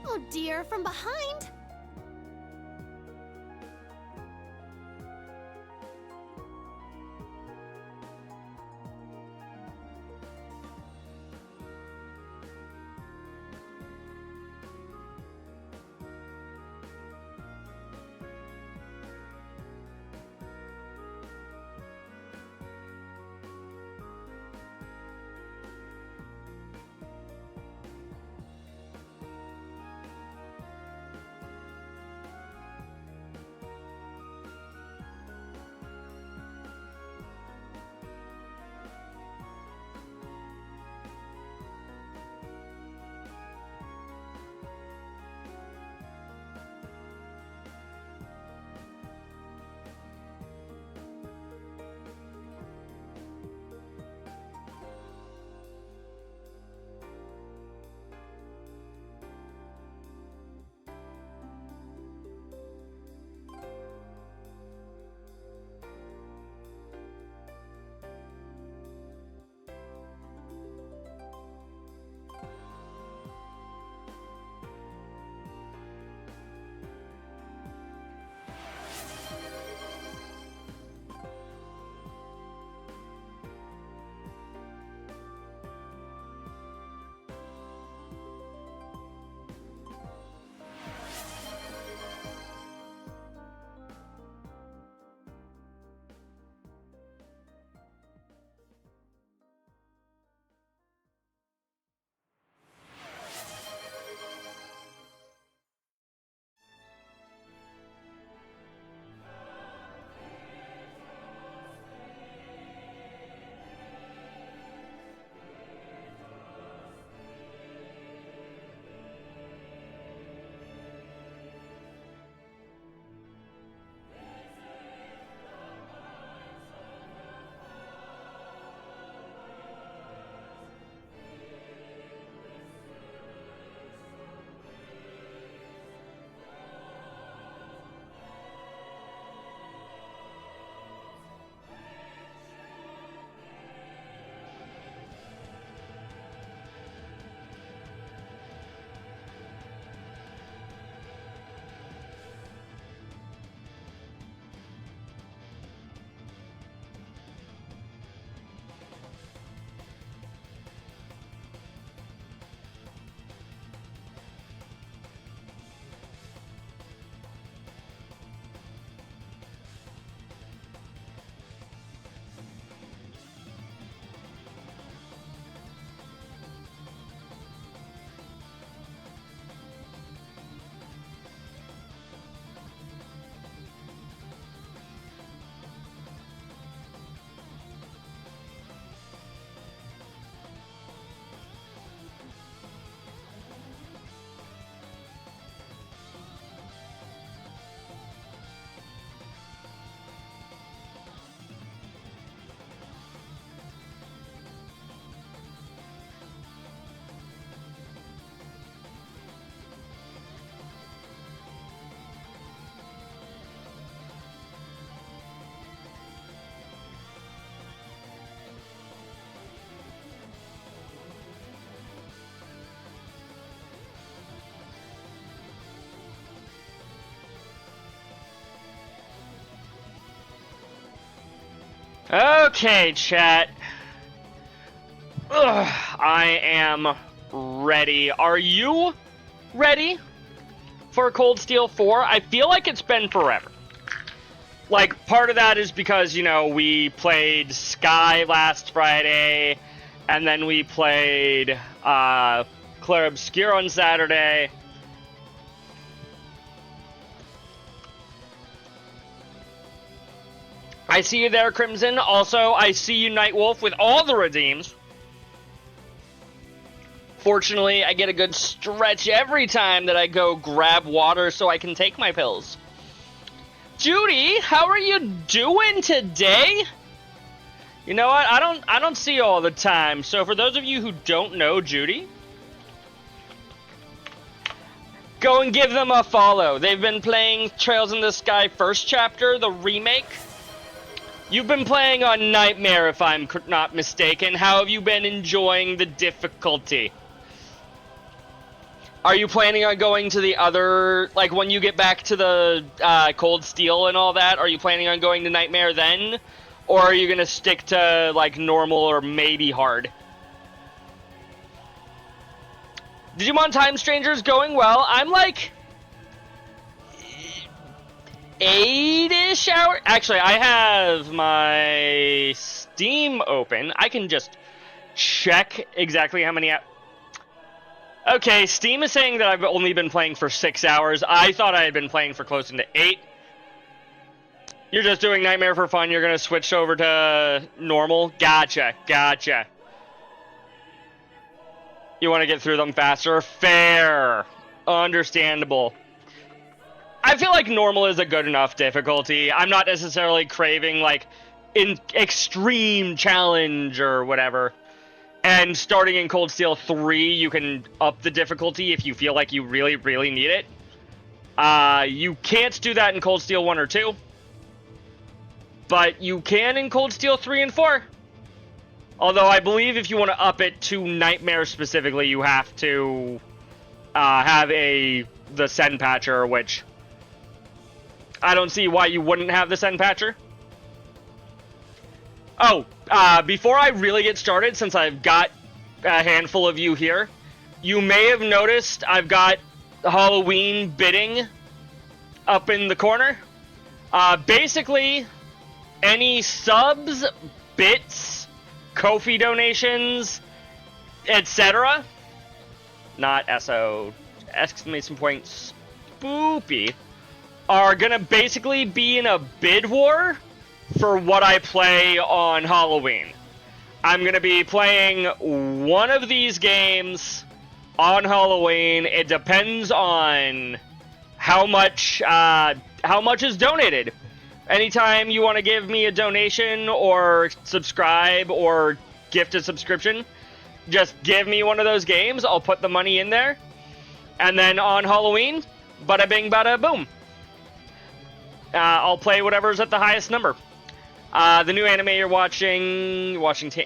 Oh dear, from behind? Okay, chat. I am ready. Are you ready for Cold Steel 4? I feel like it's been forever. Like, part of that is because, you know, we played Sky last Friday, and then we played Clair Obscure on Saturday. I see you there, Crimson. Also, I see you, Nightwolf, with all the redeems. Fortunately, I get a good stretch every time that I go grab water so I can take my pills. Judy, how are you doing today? You know what? I don't see you all the time. So for those of you who don't know Judy, go and give them a follow. They've been playing Trails in the Sky First Chapter, the remake. You've been playing on Nightmare, if I'm not mistaken. How have you been enjoying the difficulty? Are you planning on going to the other, like, when you get back to the Cold Steel and all that, are you planning on going to Nightmare then? Or are you going to stick to, like, normal or maybe hard? Digimon Time Stranger's going well. I'm, like, 8-ish hours. Actually, I have my Steam open. I can just check exactly how many hours. Okay, Steam is saying that I've only been playing for 6 hours. I thought I had been playing for close to 8. You're just doing Nightmare for fun. You're going to switch over to normal? Gotcha, gotcha. You want to get through them faster? Fair. Understandable. I feel like normal is a good enough difficulty. I'm not necessarily craving, like, an extreme challenge or whatever. And starting in Cold Steel 3, you can up the difficulty if you feel like you really, really need it. You can't do that in Cold Steel 1 or 2. But you can in Cold Steel 3 and 4. Although I believe if you want to up it to Nightmare specifically, you have to have the Sen Patcher, which I don't see why you wouldn't have the Sen Patcher. Oh, before I really get started, since I've got a handful of you here, you may have noticed I've got Halloween bidding up in the corner. Basically, any subs, bits, Ko-fi donations, etc., not SO, exclamation point, spoopy, are gonna basically be in a bid war for what I play on Halloween. I'm going to be playing one of these games on Halloween. It depends on how much is donated. Anytime you want to give me a donation or subscribe or gift a subscription, just give me one of those games. I'll put the money in there. And then on Halloween, bada bing, bada boom. I'll play whatever's at the highest number. The new anime you're watching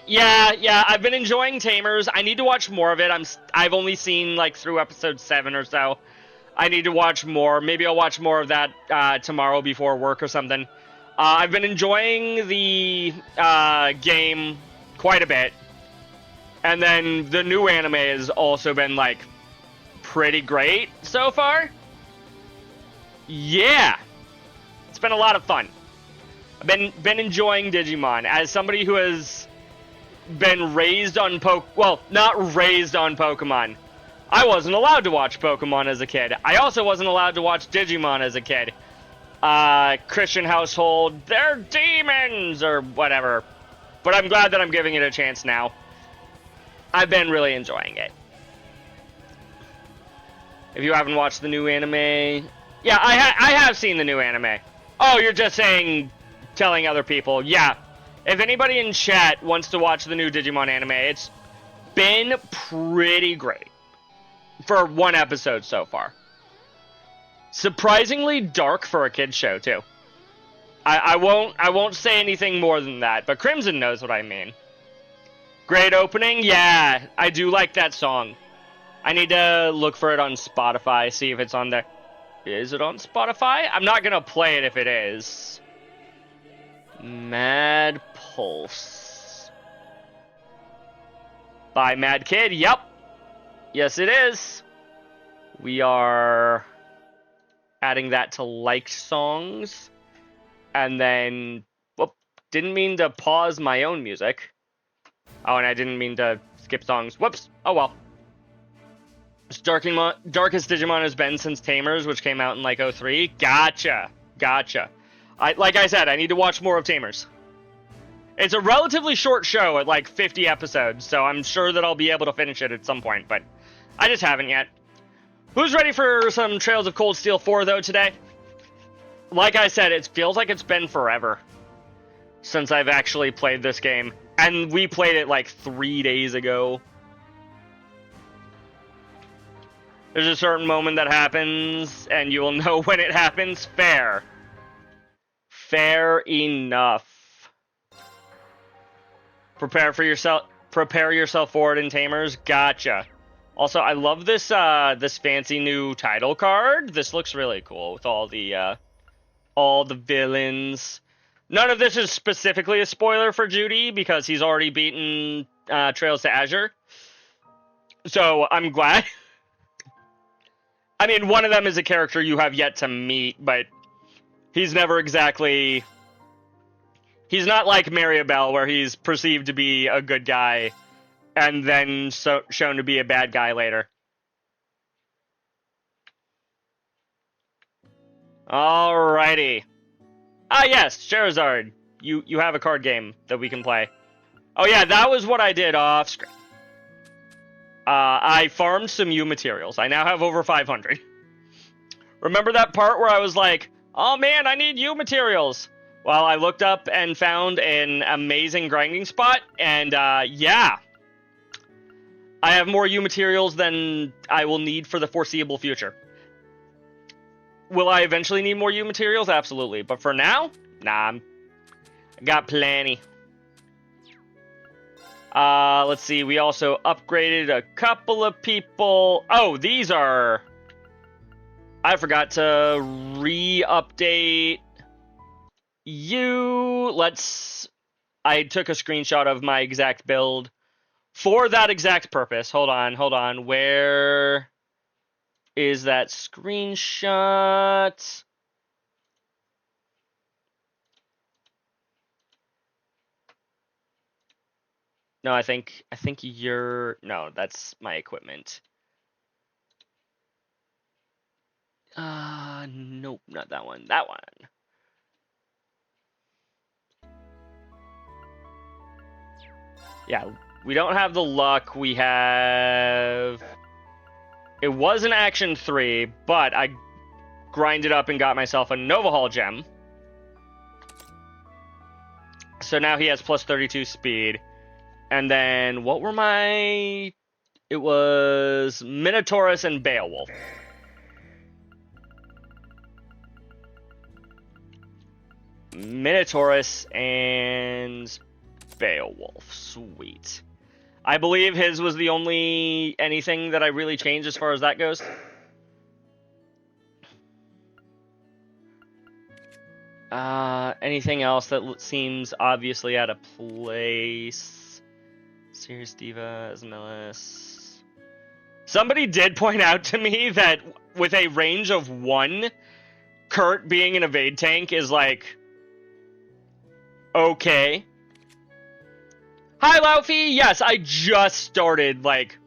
yeah, I've been enjoying Tamers. I need to watch more of it. I've only seen like through episode 7 or so. I need to watch more. Maybe I'll watch more of that tomorrow before work or something. I've been enjoying the game quite a bit. And then the new anime has also been like pretty great so far. Yeah. It's been a lot of fun. I've been enjoying Digimon. As somebody who has been raised on not raised on Pokemon. I wasn't allowed to watch Pokemon as a kid. I also wasn't allowed to watch Digimon as a kid. Christian household, they're demons or whatever. But I'm glad that I'm giving it a chance now. I've been really enjoying it. If you haven't watched the new anime... Yeah, I have seen the new anime. Oh, you're just telling other people. Yeah. If anybody in chat wants to watch the new Digimon anime, it's been pretty great. For one episode so far. Surprisingly dark for a kid's show, too. I won't say anything more than that, but Crimson knows what I mean. Great opening? Yeah, I do like that song. I need to look for it on Spotify, see if it's on there. Is it on Spotify? I'm not gonna play it if it is. Mad Pulse. by Mad Kid. Yep. Yes, it is. We are adding that to liked songs. And then, whoop, didn't mean to pause my own music. Oh, and I didn't mean to skip songs. Whoops. Oh, well. Darkest Digimon has been since Tamers, which came out in, like, 03. Gotcha. Like I said, I need to watch more of Tamers. It's a relatively short show at, like, 50 episodes, so I'm sure that I'll be able to finish it at some point, but I just haven't yet. Who's ready for some Trails of Cold Steel 4, though, today? Like I said, it feels like it's been forever since I've actually played this game. And we played it like 3 days ago. There's a certain moment that happens, and you will know when it happens. Fair. Fair enough. Prepare yourself forward in Tamers. Gotcha. Also, I love this this fancy new title card. This looks really cool with all the villains. None of this is specifically a spoiler for Judy because he's already beaten Trails to Azure. So I'm glad. I mean, one of them is a character you have yet to meet, but he's never exactly... He's not like Maribel, where he's perceived to be a good guy and then shown to be a bad guy later. Alrighty. Ah, yes, Charizard. You have a card game that we can play. Oh yeah, that was what I did off screen. I farmed some U materials. I now have over 500. Remember that part where I was like, oh man, I need U materials? Well, I looked up and found an amazing grinding spot, and yeah. I have more U materials than I will need for the foreseeable future. Will I eventually need more U materials? Absolutely. But for now, nah, I got plenty. Let's see. We also upgraded a couple of people. Oh, these are... I forgot to re-update you. I took a screenshot of my exact build for that exact purpose. Hold on. Where is that screenshot? No, I think you're... No, that's my equipment. Nope, not that one. That one. Yeah, we don't have the luck. We have... It was an Action 3, but I grinded up and got myself a Nova Hall gem. So now he has plus 32 speed. And then, what were my... It was Minotaurus and Beowulf. Minotaurus and Beowulf. Sweet. I believe his was the only anything that I really changed as far as that goes. Anything else that seems obviously out of place? Sirius Diva, Asmelis. Somebody did point out to me that with a range of 1, Kurt being an evade tank is like... okay. Hi, Laufey! Yes, I just started, like...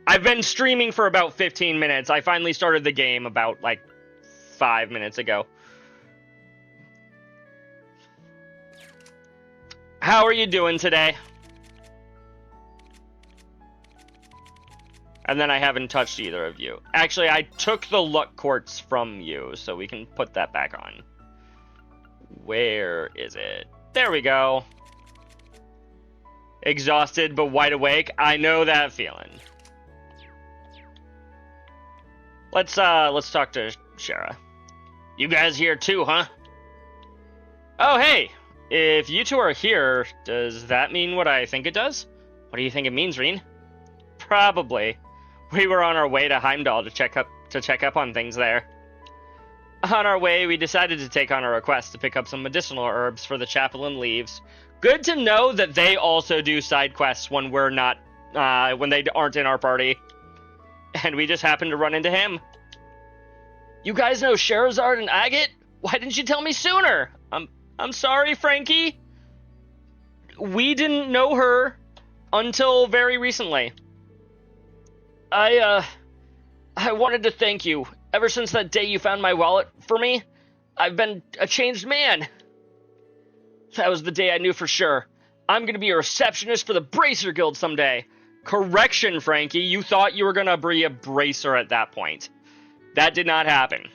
I've been streaming for about 15 minutes. I finally started the game about, like, 5 minutes ago. How are you doing today? And then I haven't touched either of you. Actually, I took the luck quartz from you, so we can put that back on. Where is it? There we go. Exhausted but wide awake. I know that feeling. Let's talk to Shara. You guys here too, huh? Oh, hey. If you two are here, does that mean what I think it does? What do you think it means, Reen? Probably. We were on our way to Heimdall to check up on things there. On our way, we decided to take on a request to pick up some medicinal herbs for the chapel and leaves. Good to know that they also do side quests when we're not when they aren't in our party. And we just happened to run into him. You guys know Scheherazade and Agate? Why didn't you tell me sooner? I'm sorry, Frankie. We didn't know her until very recently. I wanted to thank you. Ever since that day you found my wallet for me, I've been a changed man. That was the day I knew for sure. I'm gonna be a receptionist for the Bracer Guild someday. Correction, Frankie, you thought you were gonna be a bracer at that point. That did not happen.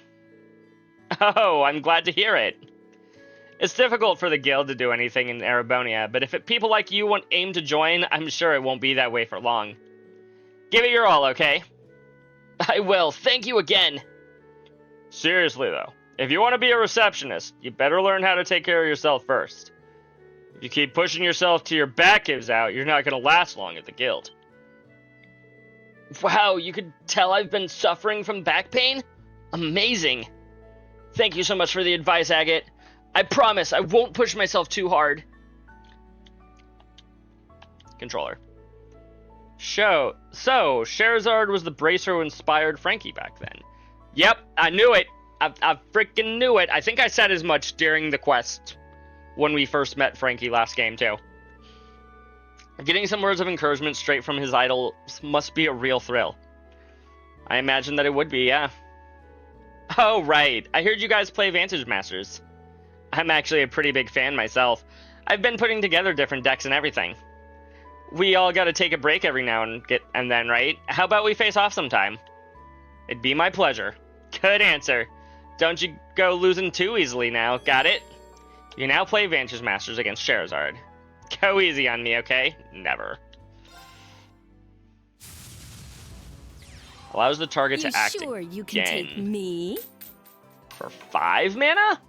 Oh, I'm glad to hear it. It's difficult for the guild to do anything in Erebonia, but if people like you aim to join, I'm sure it won't be that way for long. Give it your all, okay? I will. Thank you again. Seriously, though, if you want to be a receptionist, you better learn how to take care of yourself first. If you keep pushing yourself till your back gives out, you're not going to last long at the guild. Wow, you could tell I've been suffering from back pain? Amazing. Thank you so much for the advice, Agate. I promise I won't push myself too hard. Controller. So, Scheherazade was the bracer who inspired Frankie back then. Yep, I knew it. I freaking knew it. I think I said as much during the quest when we first met Frankie last game, too. Getting some words of encouragement straight from his idol must be a real thrill. I imagine that it would be, yeah. Oh, right. I heard you guys play Vantage Masters. I'm actually a pretty big fan myself. I've been putting together different decks and everything. We all gotta take a break every now and then, right? How about we face off sometime? It'd be my pleasure. Good answer. Don't you go losing too easily now, got it? You now play Vantage Masters against Scheherazade. Go easy on me, okay? Never. Allows the target to act sure you can again. take me? For 5 mana?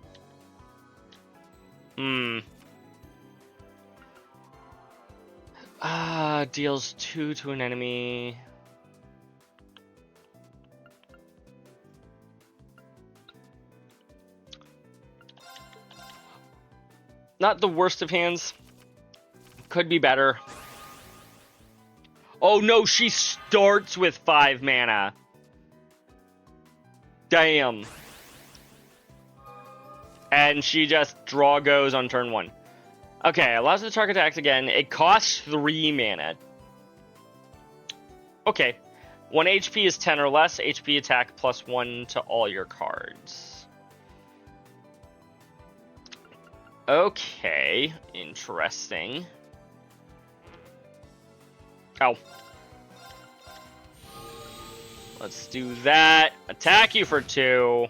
Deals 2 to an enemy. Not the worst of hands. Could be better. Oh no, she starts with 5 mana. Damn. And she just draw goes on turn 1. Okay, allows the target to act again. It costs 3 mana. Okay. 1 HP is 10 or less. HP attack plus 1 to all your cards. Okay. Interesting. Oh. Let's do that. Attack you for 2.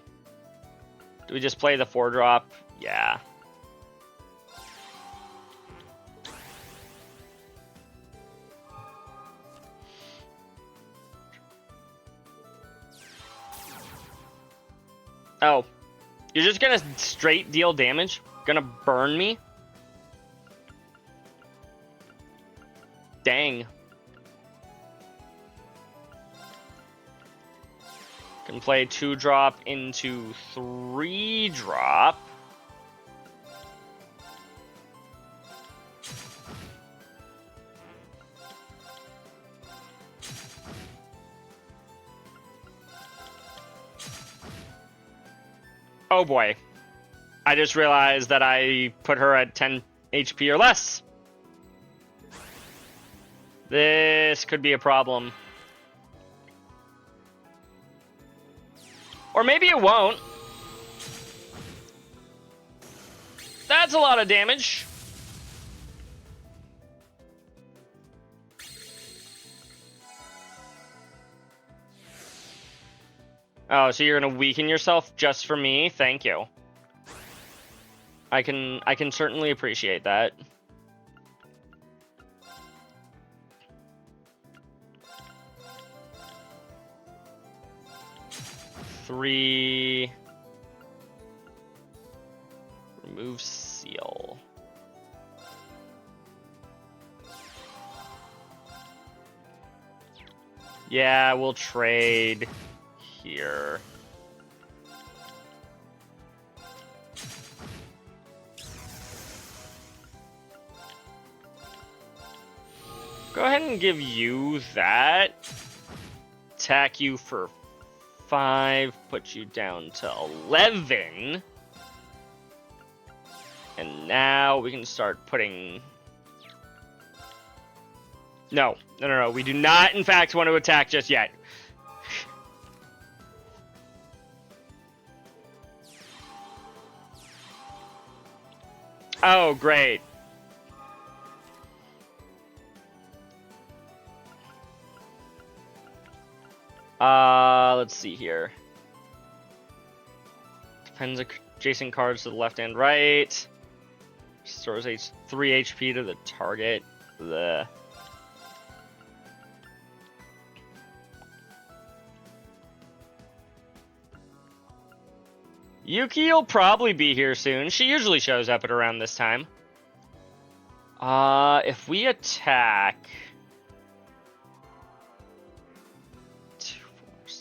Do we just play the 4-drop? Yeah. Oh. You're just gonna straight deal damage? Gonna burn me? Dang. Can play 2-drop into 3-drop. Oh boy. I just realized that I put her at 10 HP or less. This could be a problem. Or maybe it won't. That's a lot of damage. Oh, so you're gonna weaken yourself just for me? Thank you. I can certainly appreciate that. Three. Remove seal. Yeah, we'll trade here. Go ahead and give you that. Attack you for 5, put you down to 11. And now we can start putting... No. We do not, in fact, want to attack just yet. Oh, great. Let's see here. Depends adjacent cards to the left and right. Restores 3 HP to the target. Blech. Yuki will probably be here soon. She usually shows up at around this time. If we attack... 2, 4,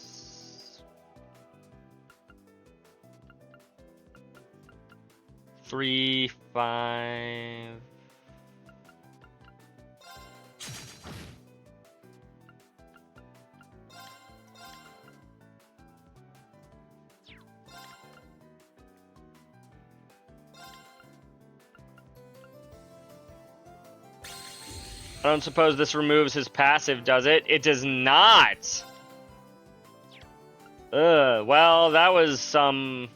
3, 5... I don't suppose this removes his passive, does it? It does not! Well, that was a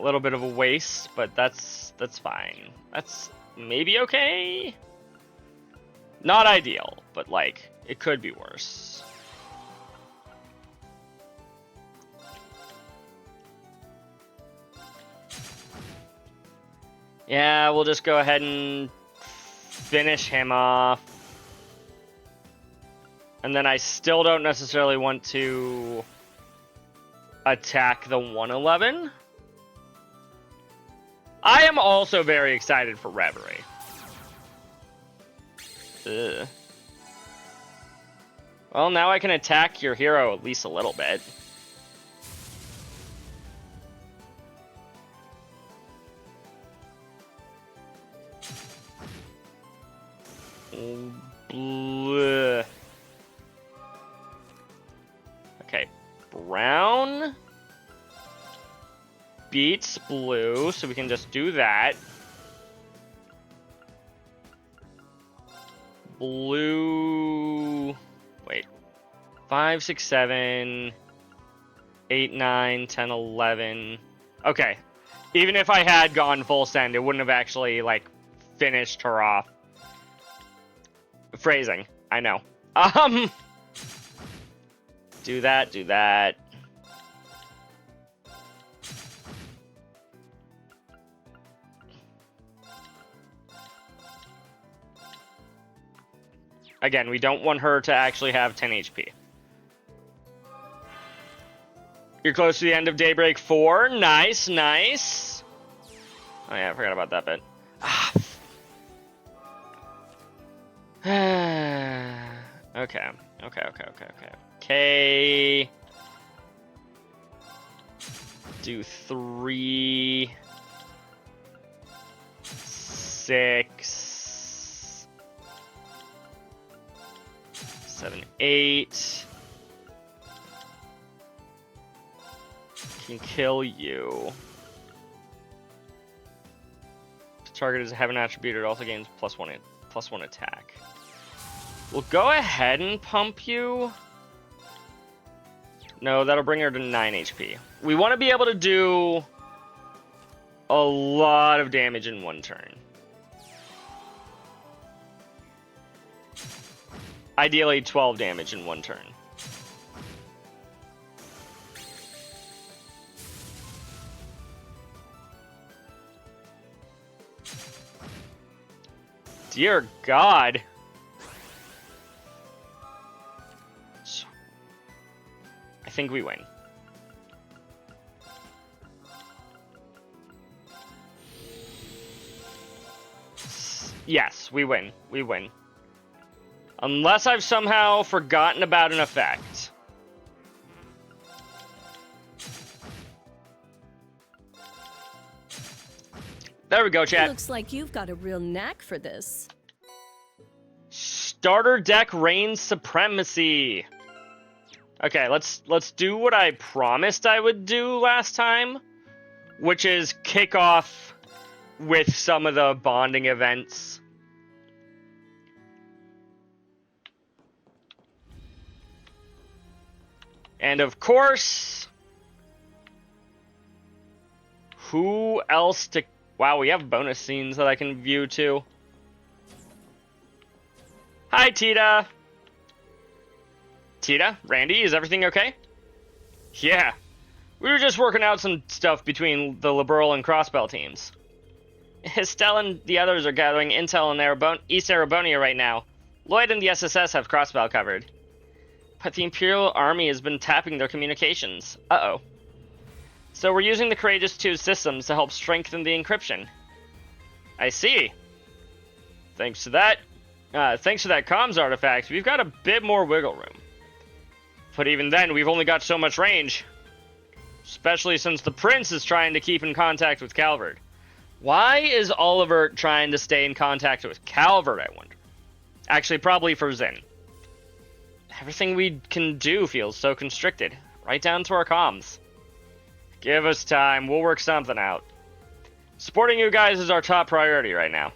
little bit of a waste, but that's fine. That's maybe okay? Not ideal, but like, it could be worse. Yeah, we'll just go ahead and finish him off. And then I still don't necessarily want to attack the 111. I am also very excited for Reverie. Ugh. Well, now I can attack your hero at least a little bit. Bleh. Okay, brown beats blue, so we can just do that. Blue, wait, 5, 6, 7, 8, 9, 10, 11. Okay, even if I had gone full send, it wouldn't have actually, like, finished her off. Phrasing, I know. Do that, do that. Again, we don't want her to actually have 10 HP. You're close to the end of Daybreak 4. Nice, nice. Oh yeah, I forgot about that bit. Okay. Okay. Do 3, 6, 7, 8. Can kill you. The target is a heaven attribute. It also gains +1 attack. We'll go ahead and pump you. No, that'll bring her to 9 HP. We want to be able to do a lot of damage in one turn. Ideally, 12 damage in one turn. Dear God. I think we win. Yes, we win. We win. Unless I've somehow forgotten about an effect. There we go, chat. Looks like you've got a real knack for this. Starter deck reigns supremacy. Okay, let's do what I promised I would do last time, which is kick off with some of the bonding events. And of course, who else to... Wow, we have bonus scenes that I can view too. Hi, Tita. Tita? Randy, is everything okay? Yeah. We were just working out some stuff between the Liberal and Crossbell teams. Estelle and the others are gathering intel in East Erebonia right now. Lloyd and the SSS have Crossbell covered. But the Imperial Army has been tapping their communications. Uh-oh. So we're using the Courageous 2 systems to help strengthen the encryption. I see. Thanks to that comms artifact, we've got a bit more wiggle room. But even then, we've only got so much range. Especially since the Prince is trying to keep in contact with Calvert. Why is Oliver trying to stay in contact with Calvert, I wonder? Actually, probably for Zin. Everything we can do feels so constricted, right down to our comms. Give us time, we'll work something out. Supporting you guys is our top priority right now.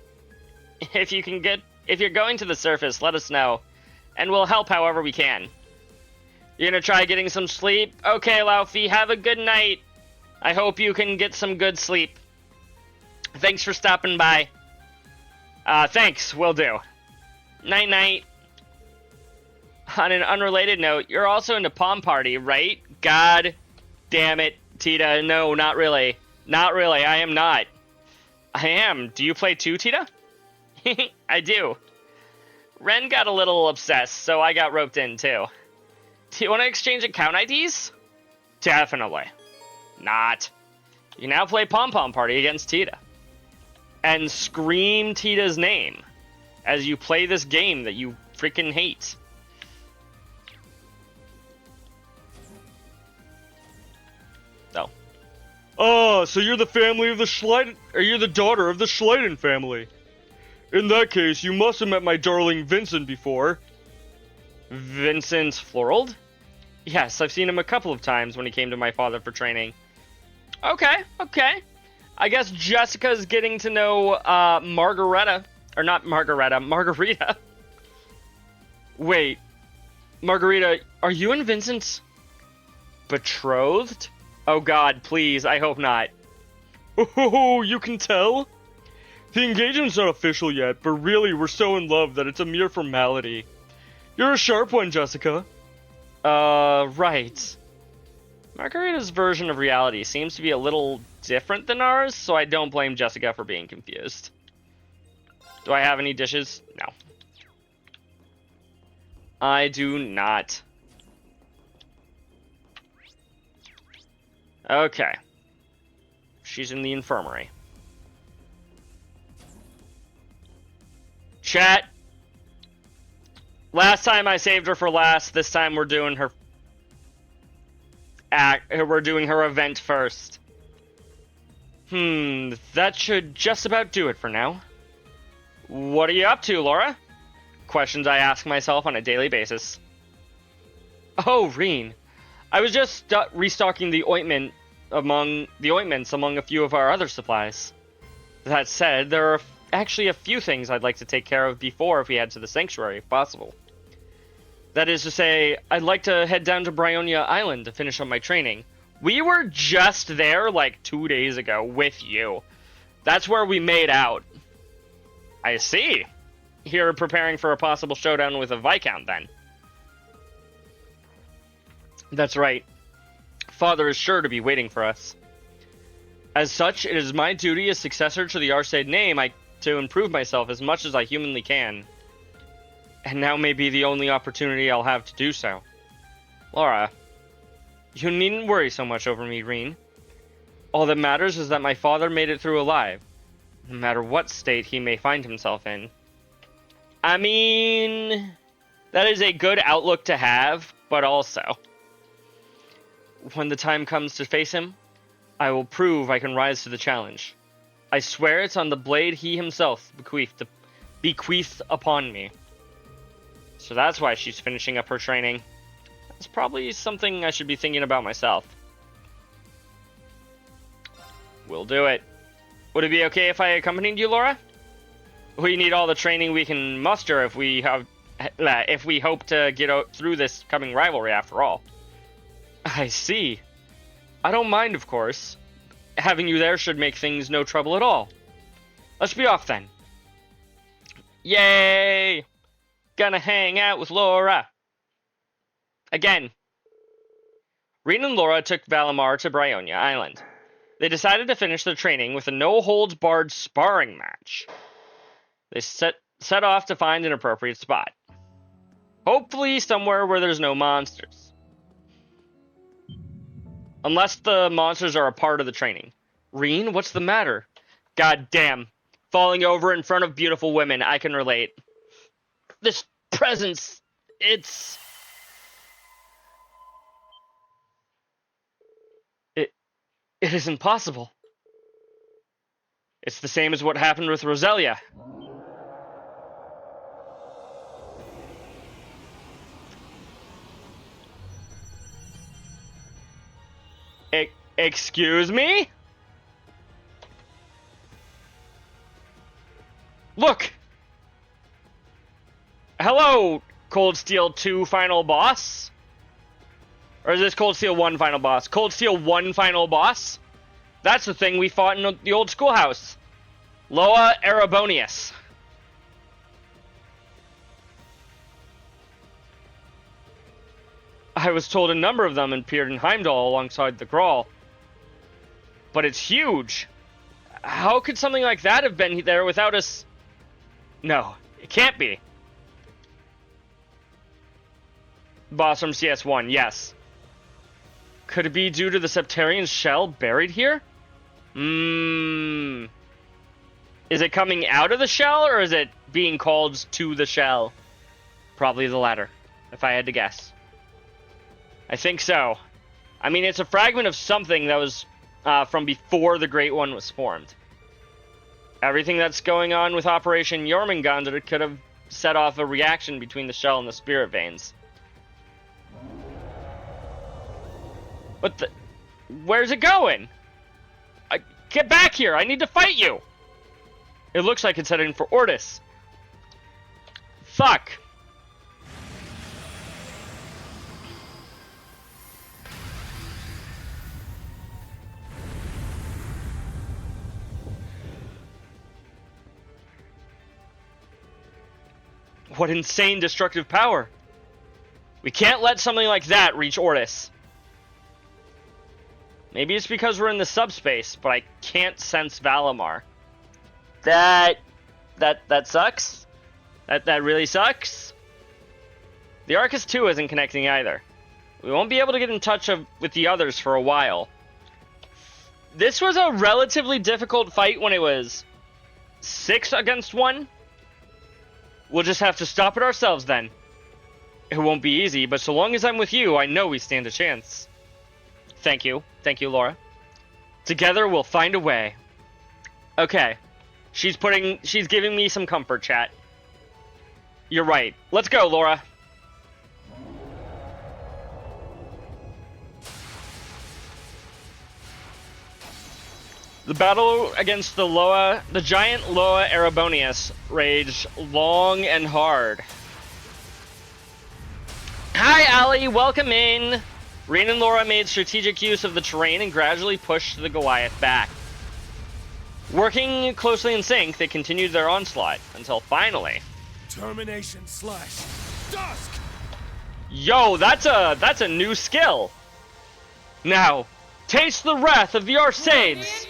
If you're going to the surface, let us know, and we'll help however we can. You're gonna try getting some sleep? Okay, Laufey, have a good night. I hope you can get some good sleep. Thanks for stopping by. Thanks, will do. Night-night. On an unrelated note, you're also into Palm Party, right? God damn it, Tita. No, not really. Not really, I am not. I am. Do you play too, Tita? I do. Ren got a little obsessed, so I got roped in too. Do you want to exchange account IDs? Definitely. Not. You now play Pom Pom Party against Tita. And scream Tita's name as you play this game that you freaking hate. No. Oh, so you're the family of the Schleiden, or you're the daughter of the Schleiden family. In that case, you must have met my darling Vincent before. Vincent Florald? Yes, I've seen him a couple of times when he came to my father for training. Okay. I guess Jessica's getting to know Margarita. Or not Margarita, Margarita. Wait, Margarita, are you and Vincent betrothed? Oh god, please, I hope not. Oh, you can tell? The engagement's not official yet, but really we're so in love that it's a mere formality. You're a sharp one, Jessica. Right. Margarita's version of reality seems to be a little different than ours, so I don't blame Jessica for being confused. Do I have any dishes? No. I do not. Okay. She's in the infirmary. Chat. Last time I saved her for last. This time we're doing her we're doing her event first. That should just about do it for now. What are you up to, Laura? Questions I ask myself on a daily basis. Oh, Reen. I was just restocking the ointments among a few of our other supplies. That said, there are actually a few things I'd like to take care of before if we head to the sanctuary, if possible. That is to say, I'd like to head down to Bryonia Island to finish up my training. We were just there like 2 days ago with you. That's where we made out. I see. You're preparing for a possible showdown with a Viscount, then. That's right. Father is sure to be waiting for us. As such, it is my duty as successor to the Arcade name to improve myself as much as I humanly can. And now may be the only opportunity I'll have to do so. Laura, you needn't worry so much over me, Reen. All that matters is that my father made it through alive, no matter what state he may find himself in. I mean, that is a good outlook to have, but also, when the time comes to face him, I will prove I can rise to the challenge. I swear it's on the blade he himself bequeathed upon me. So that's why she's finishing up her training. That's probably something I should be thinking about myself. We'll do it. Would it be okay if I accompanied you, Laura? We need all the training we can muster if we hope to get through this coming rivalry after all. I see. I don't mind, of course. Having you there should make things no trouble at all. Let's be off then. Yay! Gonna hang out with Laura. Again. Reen and Laura took Valimar to Bryonia Island. They decided to finish their training with a no-holds-barred sparring match. They set off to find an appropriate spot. Hopefully somewhere where there's no monsters. Unless the monsters are a part of the training. Reen, what's the matter? God damn. Falling over in front of beautiful women, I can relate. This presence, it is impossible. It's the same as what happened with Roselia. Excuse me? Look! Hello, Cold Steel 2 final boss? Or is this Cold Steel 1 final boss? Cold Steel 1 final boss? That's the thing we fought in the old schoolhouse. Loa Erebonius. I was told a number of them appeared in Heimdall alongside the Grawl. But it's huge. How could something like that have been there without us? No, it can't be. Boss from CS1, yes. Could it be due to the Septarian shell buried here? Is it coming out of the shell, or is it being called to the shell? Probably the latter, if I had to guess. I think so. I mean, it's a fragment of something that was from before the Great One was formed. Everything that's going on with Operation Jormungandr could have set off a reaction between the shell and the spirit veins. What the? Where's it going? Get back here! I need to fight you! It looks like it's heading for Ortis. Fuck! What insane destructive power! We can't let something like that reach Ortis. Maybe it's because we're in the subspace, but I can't sense Valimar. That sucks. That really sucks. The Arcus 2 isn't connecting either. We won't be able to get in touch with the others for a while. This was a relatively difficult fight when it was 6 against 1. We'll just have to stop it ourselves then. It won't be easy, but so long as I'm with you, I know we stand a chance. Thank you. Thank you, Laura. Together, we'll find a way. Okay. She's giving me some comfort, chat. You're right. Let's go, Laura. The battle against the giant Loa Erebonius raged long and hard. Hi, Ali. Welcome in. Reen and Laura made strategic use of the terrain and gradually pushed the Goliath back. Working closely in sync, they continued their onslaught until finally. Termination / dusk. Yo, that's a new skill. Now, taste the wrath of the Arcades.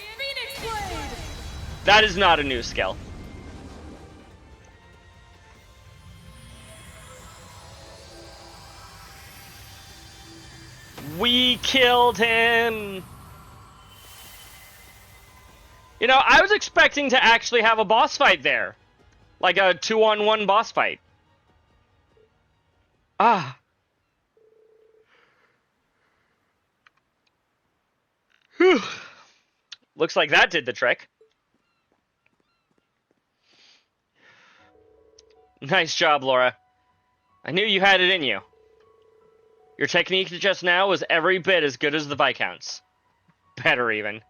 That is not a new skill. We killed him. You know, I was expecting to actually have a boss fight there. Like a 2-on-1 boss fight. Ah. Whew. Looks like that did the trick. Nice job, Laura. I knew you had it in you. Your technique just now was every bit as good as the Viscount's. Better, even.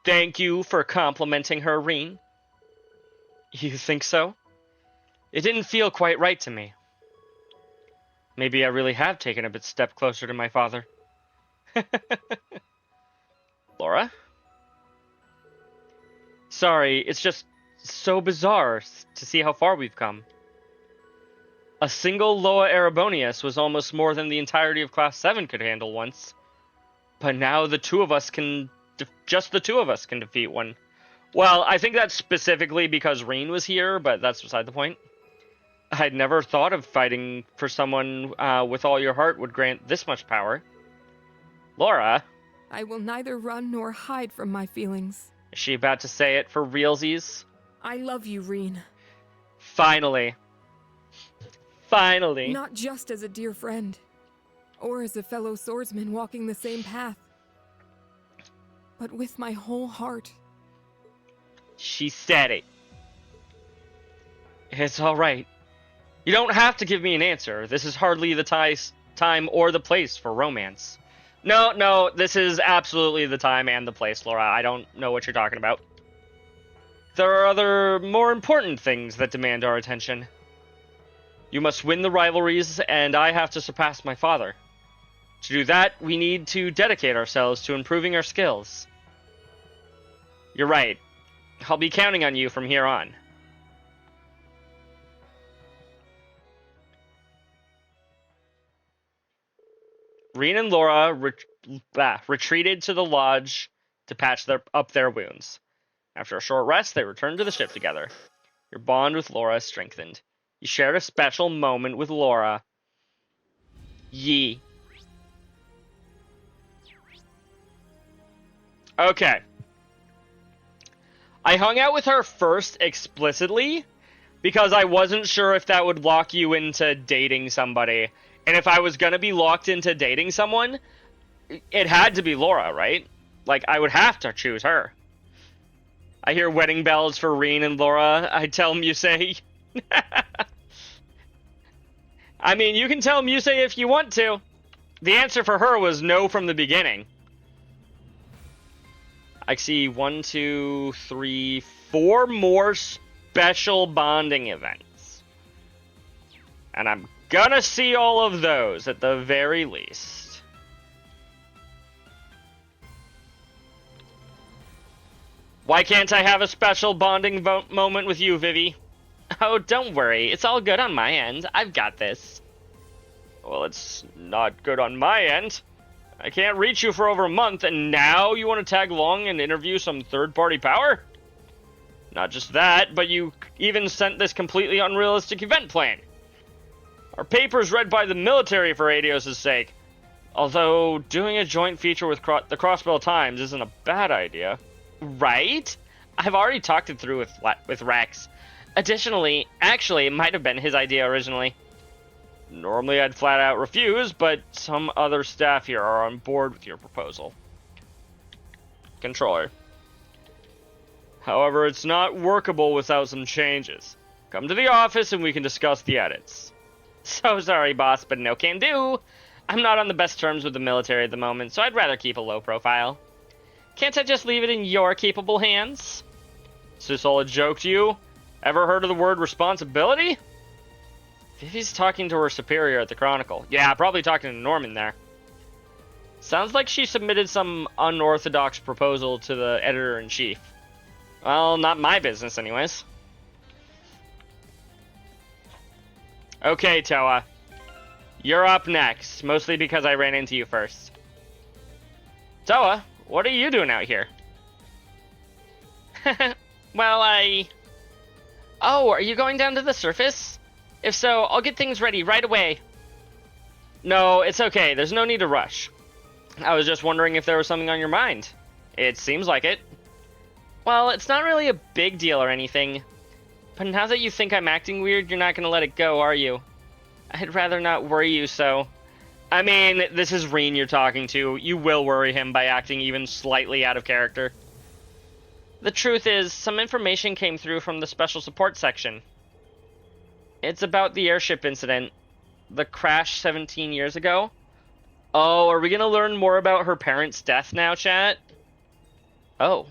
Thank you for complimenting her, Reen. You think so? It didn't feel quite right to me. Maybe I really have taken a step closer to my father. Laura? Sorry, it's just so bizarre to see how far we've come. A single Loa Erebonius was almost more than the entirety of Class 7 could handle once. But now the two of us can... just the two of us can defeat one. Well, I think that's specifically because Reen was here, but that's beside the point. I'd never thought of fighting for someone with all your heart would grant this much power. Laura? I will neither run nor hide from my feelings. Is she about to say it for realsies? I love you, Reen. Finally. Finally. Not just as a dear friend, or as a fellow swordsman walking the same path, but with my whole heart. She said it. It's alright. You don't have to give me an answer. This is hardly the time or the place for romance. No, this is absolutely the time and the place, Laura. I don't know what you're talking about. There are other, more important things that demand our attention. You must win the rivalries, and I have to surpass my father. To do that, we need to dedicate ourselves to improving our skills. You're right. I'll be counting on you from here on. Reen and Laura retreated to the lodge to patch up their wounds. After a short rest, they returned to the ship together. Your bond with Laura is strengthened. You shared a special moment with Laura. Yee. Okay. I hung out with her first explicitly because I wasn't sure if that would lock you into dating somebody. And if I was going to be locked into dating someone, it had to be Laura, right? Like, I would have to choose her. I hear wedding bells for Reen and Laura. I tell Musei. I mean, you can tell Musei if you want to. The answer for her was no from the beginning. I see 1, 2, 3, 4 more special bonding events. And I'm gonna see all of those at the very least. Why can't I have a special bonding moment with you, Vivi? Oh, don't worry. It's all good on my end. I've got this. Well, it's not good on my end. I can't reach you for over a month, and now you want to tag along and interview some third-party power? Not just that, but you even sent this completely unrealistic event plan. Our paper's read by the military for Adios' sake. Although, doing a joint feature with the Crossbell Times isn't a bad idea. Right? I've already talked it through with Rex. Additionally, actually, it might have been his idea originally. Normally I'd flat out refuse, but some other staff here are on board with your proposal. Controller. However, it's not workable without some changes. Come to the office and we can discuss the edits. So sorry, boss, but no can do. I'm not on the best terms with the military at the moment, so I'd rather keep a low profile. Can't I just leave it in your capable hands? Is this all a joke to you? Ever heard of the word responsibility? Vivi's talking to her superior at the Chronicle. Yeah, probably talking to Norman there. Sounds like she submitted some unorthodox proposal to the editor-in-chief. Well, not my business anyways. Okay, Toa. You're up next, mostly because I ran into you first. Toa, what are you doing out here? Well, Oh, are you going down to the surface? If so, I'll get things ready right away. No, it's okay. There's no need to rush. I was just wondering if there was something on your mind. It seems like it. Well, it's not really a big deal or anything. But now that you think I'm acting weird, you're not going to let it go, are you? I'd rather not worry you so. I mean, this is Reen you're talking to. You will worry him by acting even slightly out of character. The truth is, some information came through from the special support section. It's about the airship incident. The crash 17 years ago. Oh, are we gonna learn more about her parents' death now, chat? Oh.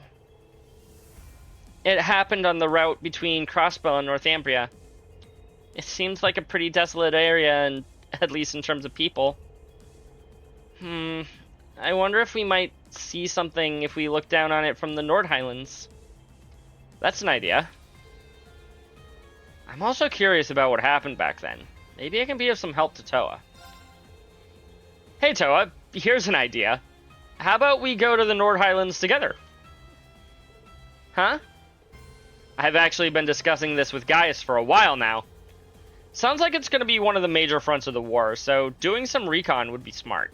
It happened on the route between Crossbow and Northumbria. It seems like a pretty desolate area, and at least in terms of people. I wonder if we might see something if we look down on it from the Nord Highlands. That's an idea. I'm also curious about what happened back then. Maybe I can be of some help to Toa. Hey Toa, here's an idea. How about we go to the Nord Highlands together? Huh? I've actually been discussing this with Gaius for a while now. Sounds like it's going to be one of the major fronts of the war, so doing some recon would be smart.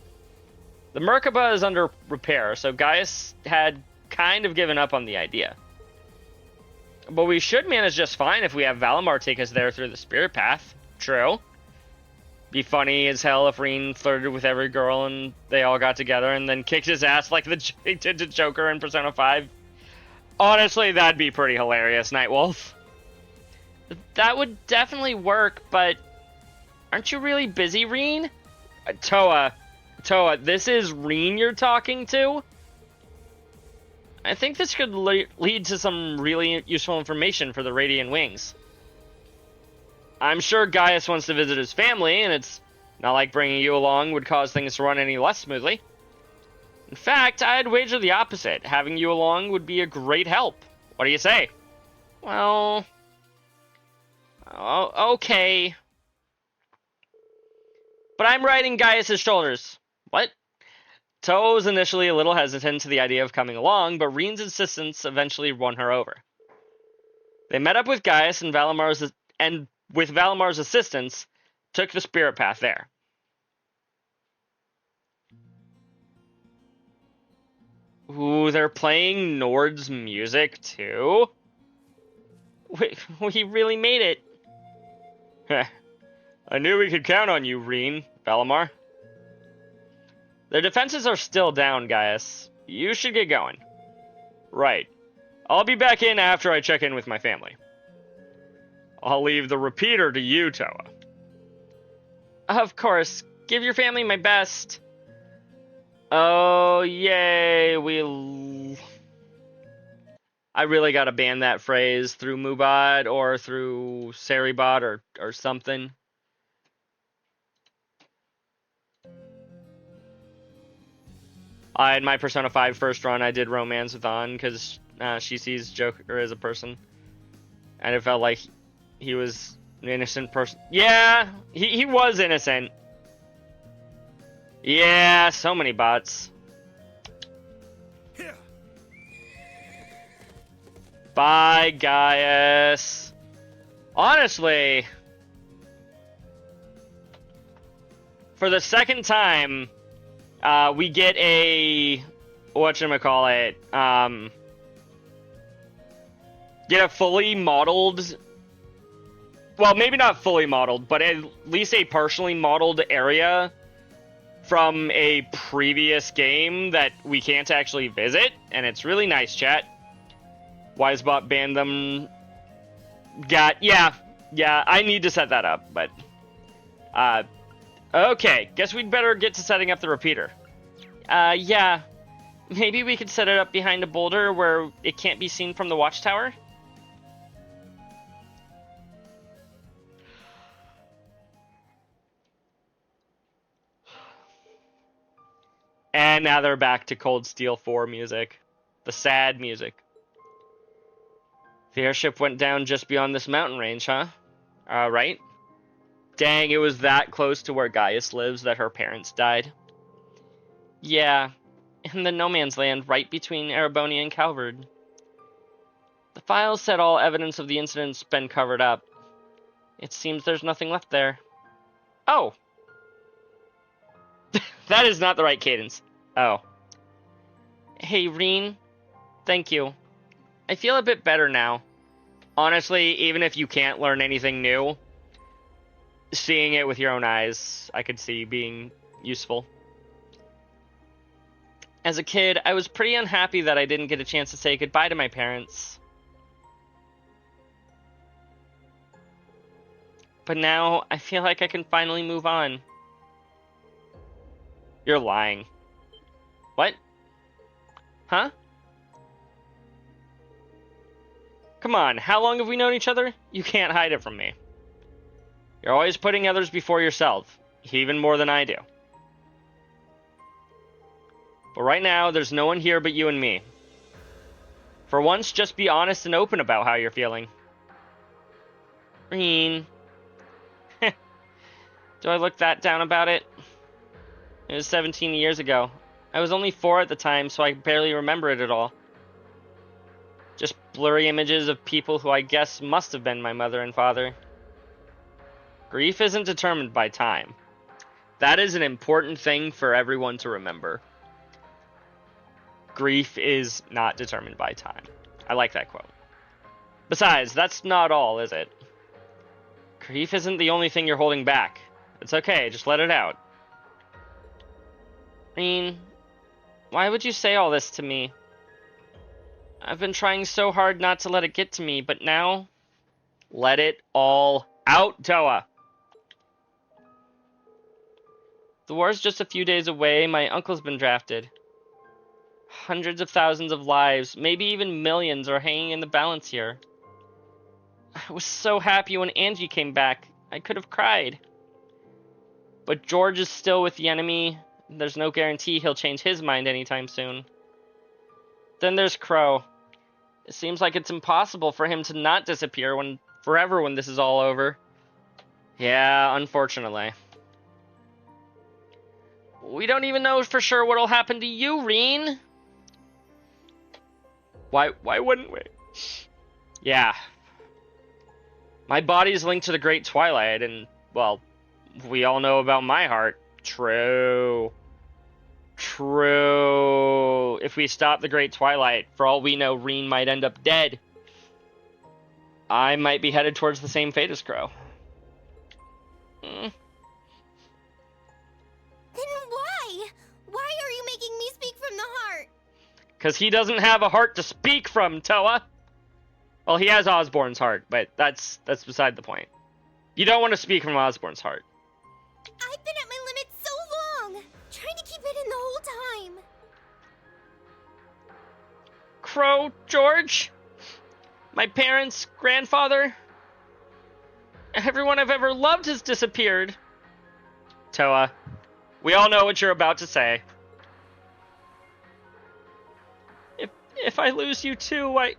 The Merkaba is under repair, so Gaius had kind of given up on the idea. But we should manage just fine if we have Valimar take us there through the spirit path. True. Be funny as hell if Reen flirted with every girl and they all got together and then kicked his ass like they did to Joker in Persona 5. Honestly, that'd be pretty hilarious, Nightwolf. That would definitely work, but aren't you really busy, Reen? Toa, this is Reen you're talking to? I think this could lead to some really useful information for the Radiant Wings. I'm sure Gaius wants to visit his family, and it's not like bringing you along would cause things to run any less smoothly. In fact, I'd wager the opposite. Having you along would be a great help. What do you say? Well... okay. But I'm riding Gaius' shoulders. What? Toa was initially a little hesitant to the idea of coming along, but Reen's insistence eventually won her over. They met up with Gaius and with Valamar's assistance, took the spirit path there. Ooh, they're playing Nord's music too? We really made it. I knew we could count on you, Reen, Valimar. Their defenses are still down, Gaius. You should get going. Right. I'll be back in after I check in with my family. I'll leave the repeater to you, Toa. Of course. Give your family my best. Oh, yay. I really gotta ban that phrase through Mubot or through Seribot or something. In my Persona 5 first run, I did romance with An because she sees Joker as a person. And it felt like he was an innocent person. Yeah, he was innocent. Yeah, so many bots. Here. Bye, Gaius. Honestly, for the second time, we get a whatchamacallit, get a fully modeled, well, maybe not fully modeled, but at least a partially modeled area from a previous game that we can't actually visit, and it's really nice, chat. Wisebot banned them. Yeah, I need to set that up, but okay, guess we'd better get to setting up the repeater. Yeah, maybe we could set it up behind a boulder where it can't be seen from the watchtower? And now they're back to Cold Steel 4 music. The sad music. The airship went down just beyond this mountain range, huh? Right? Dang, it was that close to where Gaius lives that her parents died. Yeah, in the no man's land right between Ereboni and Calvard. The files said all evidence of the incident's been covered up. It seems there's nothing left there. Oh! That is not the right cadence. Oh. Hey, Reen. Thank you. I feel a bit better now. Honestly, even if you can't learn anything new, seeing it with your own eyes, I could see being useful. As a kid, I was pretty unhappy that I didn't get a chance to say goodbye to my parents. But now, I feel like I can finally move on. You're lying. What? Huh? Come on, how long have we known each other? You can't hide it from me. You're always putting others before yourself, even more than I do. But right now, there's no one here but you and me. For once, just be honest and open about how you're feeling. Reen. Do I look that down about it? It was 17 years ago. I was only 4 at the time, so I barely remember it at all. Just blurry images of people who I guess must have been my mother and father. Grief isn't determined by time. That is an important thing for everyone to remember. Grief is not determined by time. I like that quote. Besides, that's not all, is it? Grief isn't the only thing you're holding back. It's okay, just let it out. I mean, why would you say all this to me? I've been trying so hard not to let it get to me, but now... Let it all out, Toa! The war's just a few days away. My uncle's been drafted. Hundreds of thousands of lives, maybe even millions, are hanging in the balance here. I was so happy when Angie came back. I could have cried. But George is still with the enemy. There's no guarantee he'll change his mind anytime soon. Then there's Crow. It seems like it's impossible for him to not disappear forever when this is all over. Yeah, unfortunately. We don't even know for sure what'll happen to you, Reen. Why wouldn't we? Yeah. My body's linked to the Great Twilight, and, well, we all know about my heart. True. True. If we stop the Great Twilight, for all we know, Reen might end up dead. I might be headed towards the same fate as Crow. Then why? Why are you making me speak from the heart? Because he doesn't have a heart to speak from, Toa. Well, he has Osborne's heart, but that's beside the point. You don't want to speak from Osborne's heart. I've been at my limit so long, trying to keep it in the whole time. Crow, George, my parents, grandfather, everyone I've ever loved has disappeared. Toa, we all know what you're about to say. If I lose you too, I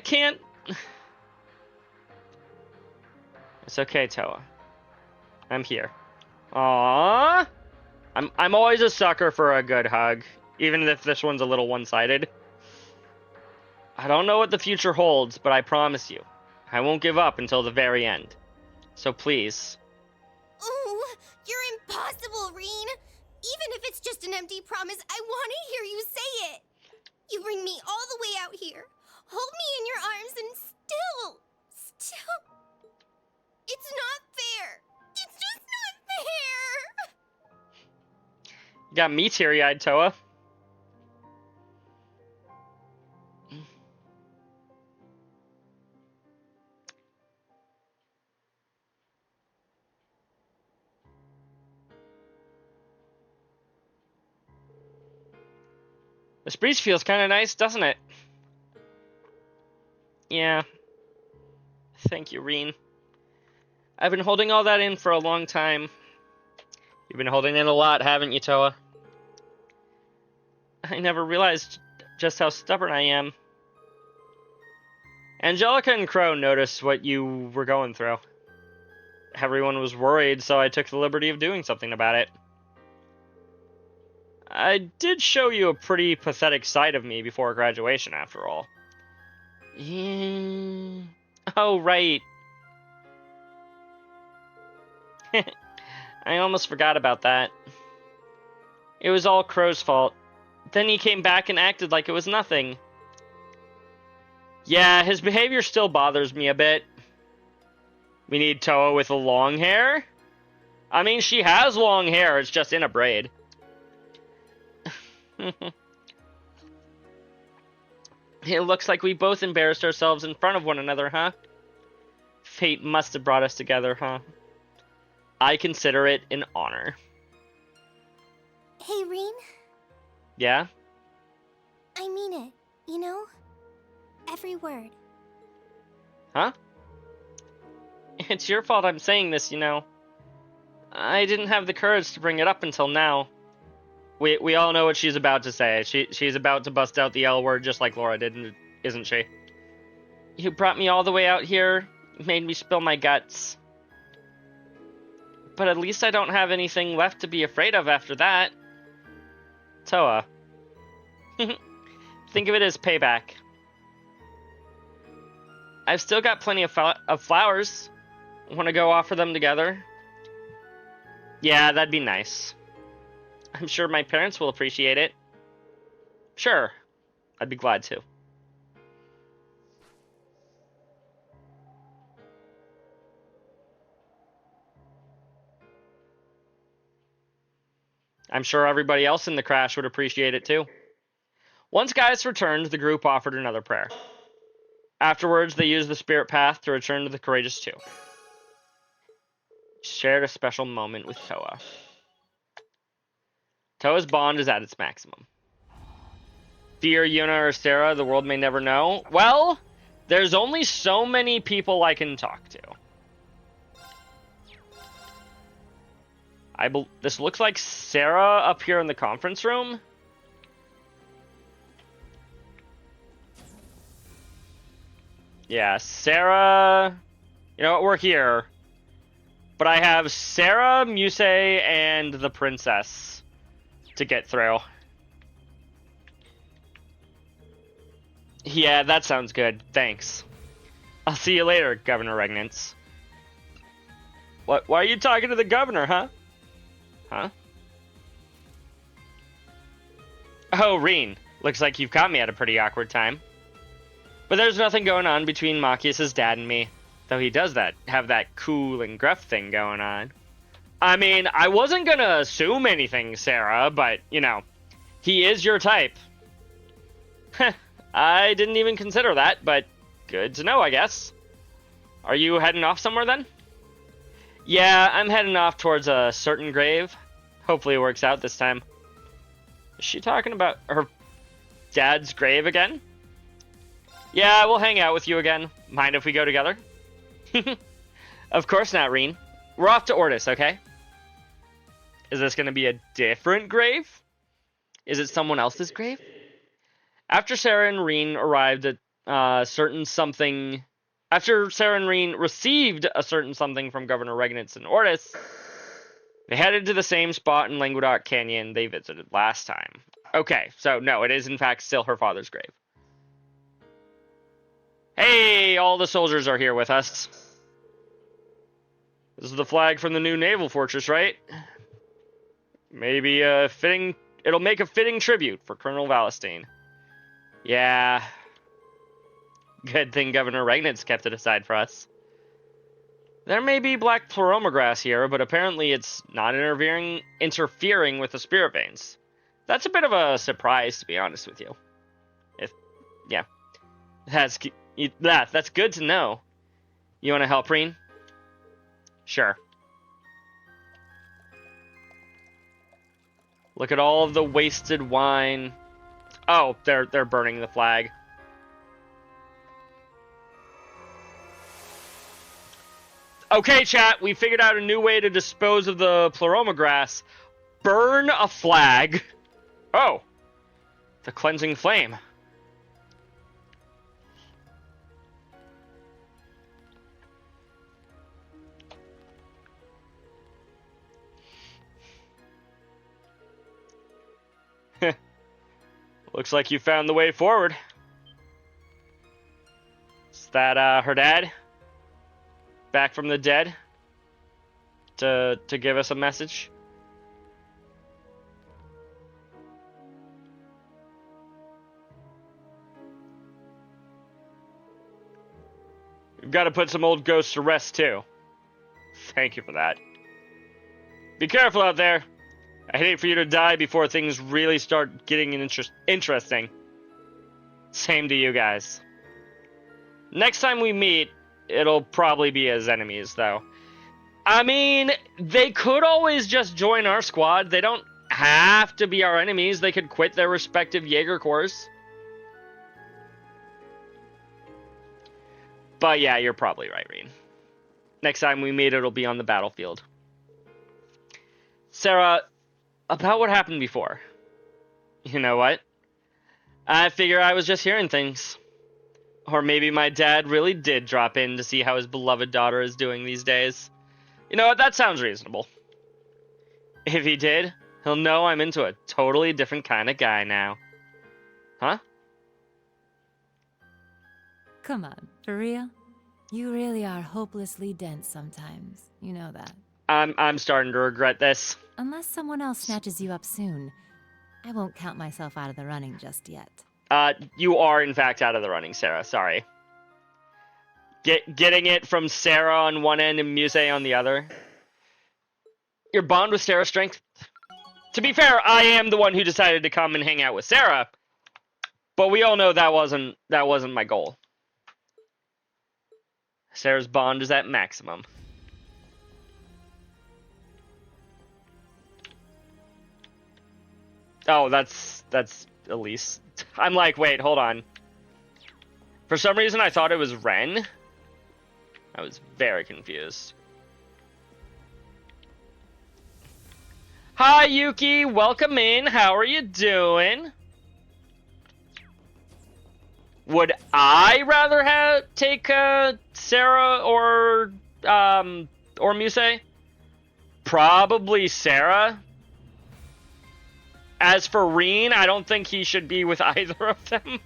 can't. It's okay, Toa. I'm here. Aww. I'm always a sucker for a good hug, even if this one's a little one-sided. I don't know what the future holds, but I promise you, I won't give up until the very end. So please. Ooh, you're impossible, Reen. Even if it's just an empty promise, I want to hear you say it. You bring me all the way out here, hold me in your arms, and still, it's not fair. It's just not fair. You got me teary-eyed, Toa. This breeze feels kind of nice, doesn't it? Yeah. Thank you, Reen. I've been holding all that in for a long time. You've been holding in a lot, haven't you, Toa? I never realized just how stubborn I am. Angelica and Crow noticed what you were going through. Everyone was worried, so I took the liberty of doing something about it. I did show you a pretty pathetic side of me before graduation, after all. Yeah. Oh, right. I almost forgot about that. It was all Crow's fault. Then he came back and acted like it was nothing. Yeah, his behavior still bothers me a bit. We need Toa with a long hair? I mean, she has long hair, it's just in a braid. It looks like we both embarrassed ourselves in front of one another, huh? Fate must have brought us together, huh? I consider it an honor. Hey, Reen, Yeah? I mean it, you know? Every word. Huh? It's your fault I'm saying this, you know. I didn't have the courage to bring it up until now. We all know what she's about to say. She's about to bust out the L word just like Laura did, isn't she? You brought me all the way out here, made me spill my guts. But at least I don't have anything left to be afraid of after that. Toa. Think of it as payback. I've still got plenty of flowers. Want to go offer them together? Yeah, that'd be nice. I'm sure my parents will appreciate it. Sure, I'd be glad to. I'm sure everybody else in the crash would appreciate it too. Once Gaius returned, the group offered another prayer. Afterwards, they used the spirit path to return to the Courageous Two. Shared a special moment with Toa. Toa's bond is at its maximum. Fear Yuna or Sarah, the world may never know. Well, there's only so many people I can talk to. This looks like Sarah up here in the conference room. Yeah, Sarah. You know what? We're here. But I have Sarah, Muse, and the princess to get through. Yeah, that sounds good. Thanks. I'll see you later, Governor Regnance. What? Why are you talking to the governor, huh? Huh? Oh, Reen. Looks like you've caught me at a pretty awkward time. But there's nothing going on between Machias' dad and me. Though he does have that cool and gruff thing going on. I mean, I wasn't gonna assume anything, Sarah, but, you know, he is your type. I didn't even consider that, but good to know, I guess. Are you heading off somewhere then? Yeah, I'm heading off towards a certain grave. Hopefully it works out this time. Is she talking about her dad's grave again? Yeah, we'll hang out with you again. Mind if we go together? Of course not, Reen. We're off to Ortis, okay? Is this going to be a different grave? Is it someone else's grave? After Sarah and Reen arrived at After Sarah and Reen received a certain something from Governor Regnitz in Ortis, they headed to the same spot in Languedoc Canyon they visited last time. Okay, so no, it is in fact still her father's grave. Hey, all the soldiers are here with us. This is the flag from the new naval fortress, right? Maybe it'll make a fitting tribute for Colonel Valestein. Yeah. Good thing Governor Regnitz kept it aside for us. There may be black pleroma grass here, but apparently it's not interfering with the spirit veins. That's a bit of a surprise, to be honest with you. Yeah. That's good to know. You want to help, Reen? Sure. Look at all of the wasted wine. Oh, they're burning the flag. Okay, chat, we figured out a new way to dispose of the pleroma grass. Burn a flag. Oh, the cleansing flame. Looks like you found the way forward. Is that her dad? Back from the dead? To give us a message? We've got to put some old ghosts to rest too. Thank you for that. Be careful out there. I hate for you to die before things really start getting interesting. Same to you guys. Next time we meet, It'll probably be as enemies, though. I mean, they could always just join our squad. They don't have to be our enemies. They could quit their respective Jaeger Corps. But yeah, you're probably right, Reen. Next time we meet, it'll be on the battlefield. Sarah, about what happened before. You know what? I figure I was just hearing things. Or maybe my dad really did drop in to see how his beloved daughter is doing these days. You know what? That sounds reasonable. If he did, he'll know I'm into a totally different kind of guy now. Huh? Come on, for real? You really are hopelessly dense sometimes. You know that. I'm starting to regret this. Unless someone else snatches you up soon, I won't count myself out of the running just yet. You are in fact out of the running, Sarah. Sorry. Getting it from Sarah on one end and Muse on the other. Your bond with Sarah strength. To be fair, I am the one who decided to come and hang out with Sarah, but we all know that wasn't my goal. Sarah's bond is at maximum. Oh, that's Elise. I'm like, wait, hold on. For some reason, I thought it was Ren. I was very confused. Hi, Yuki. Welcome in. How are you doing? Would I rather take Sarah or Muse? Probably Sarah. As for Reen, I don't think he should be with either of them.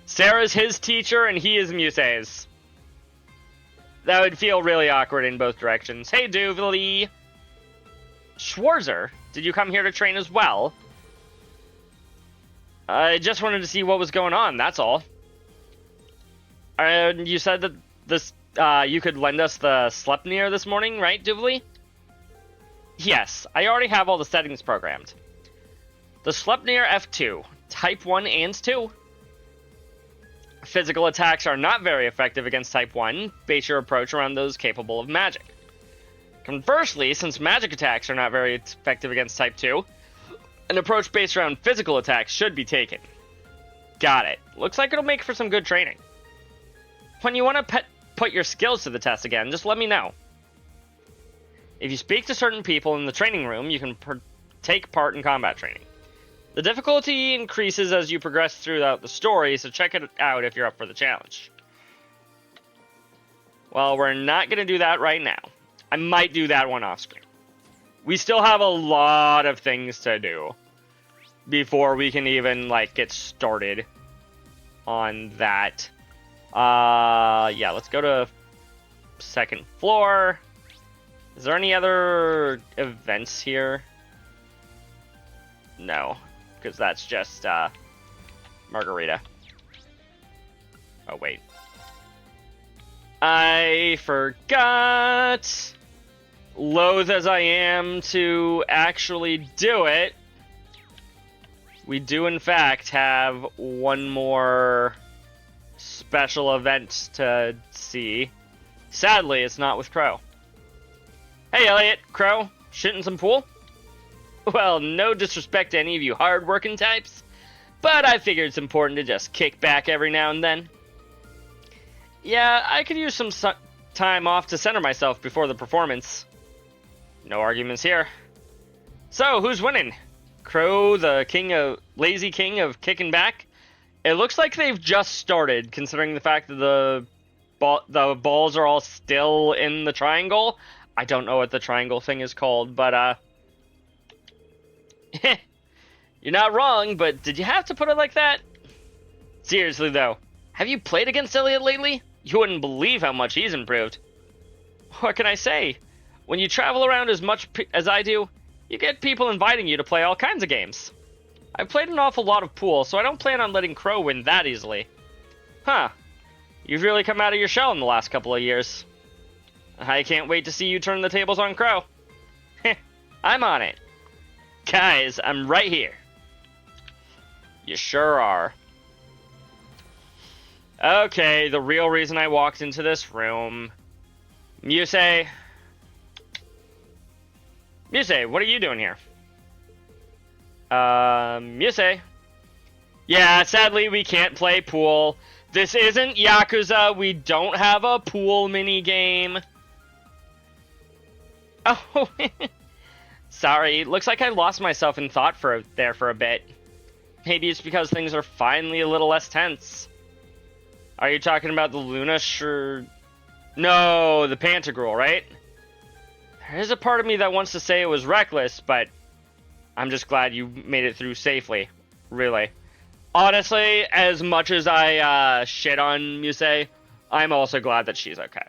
Sarah's his teacher and he is Muse's. That would feel really awkward in both directions. Hey, Doovely. Schwarzer, did you come here to train as well? I just wanted to see what was going on, that's all. You said that this you could lend us the Sleipnir this morning, right, Doovely? Yes, I already have all the settings programmed. The Sleipnir F2, Type 1 and 2. Physical attacks are not very effective against Type 1. Base your approach around those capable of magic. Conversely, since magic attacks are not very effective against Type 2, an approach based around physical attacks should be taken. Got it. Looks like it'll make for some good training. When you want to put your skills to the test again, just let me know. If you speak to certain people in the training room, you can take part in combat training. The difficulty increases as you progress throughout the story, so check it out if you're up for the challenge. Well, we're not going to do that right now. I might do that one off screen. We still have a lot of things to do before we can even, like, get started on that. Yeah, let's go to second floor. Is there any other events here? No, because that's just, Margarita. Oh, wait. I forgot, loath as I am to actually do it, we do in fact have one more special event to see. Sadly, it's not with Crow. Hey, Elliot, Crow, shitting some pool? Well, no disrespect to any of you hard-working types, but I figured it's important to just kick back every now and then. Yeah, I could use some time off to center myself before the performance. No arguments here. So, who's winning? Crow, the lazy king of kicking back? It looks like they've just started, considering the fact that the balls are all still in the triangle. I don't know what the triangle thing is called, but, you're not wrong, but did you have to put it like that? Seriously, though, have you played against Elliot lately? You wouldn't believe how much he's improved. What can I say? When you travel around as much as I do, you get people inviting you to play all kinds of games. I've played an awful lot of pool, so I don't plan on letting Crow win that easily. Huh. You've really come out of your shell in the last couple of years. I can't wait to see you turn the tables on Crow. I'm on it. Guys, I'm right here. You sure are. Okay, the real reason I walked into this room. Muse, what are you doing here? Muse. Yeah, sadly we can't play pool. This isn't Yakuza. We don't have a pool mini game. Oh, sorry. Looks like I lost myself in thought there for a bit. Maybe it's because things are finally a little less tense. Are you talking about the Luna No, the Pantagruel, right? There is a part of me that wants to say it was reckless, but I'm just glad you made it through safely. Really. Honestly, as much as I shit on Muse, I'm also glad that she's okay.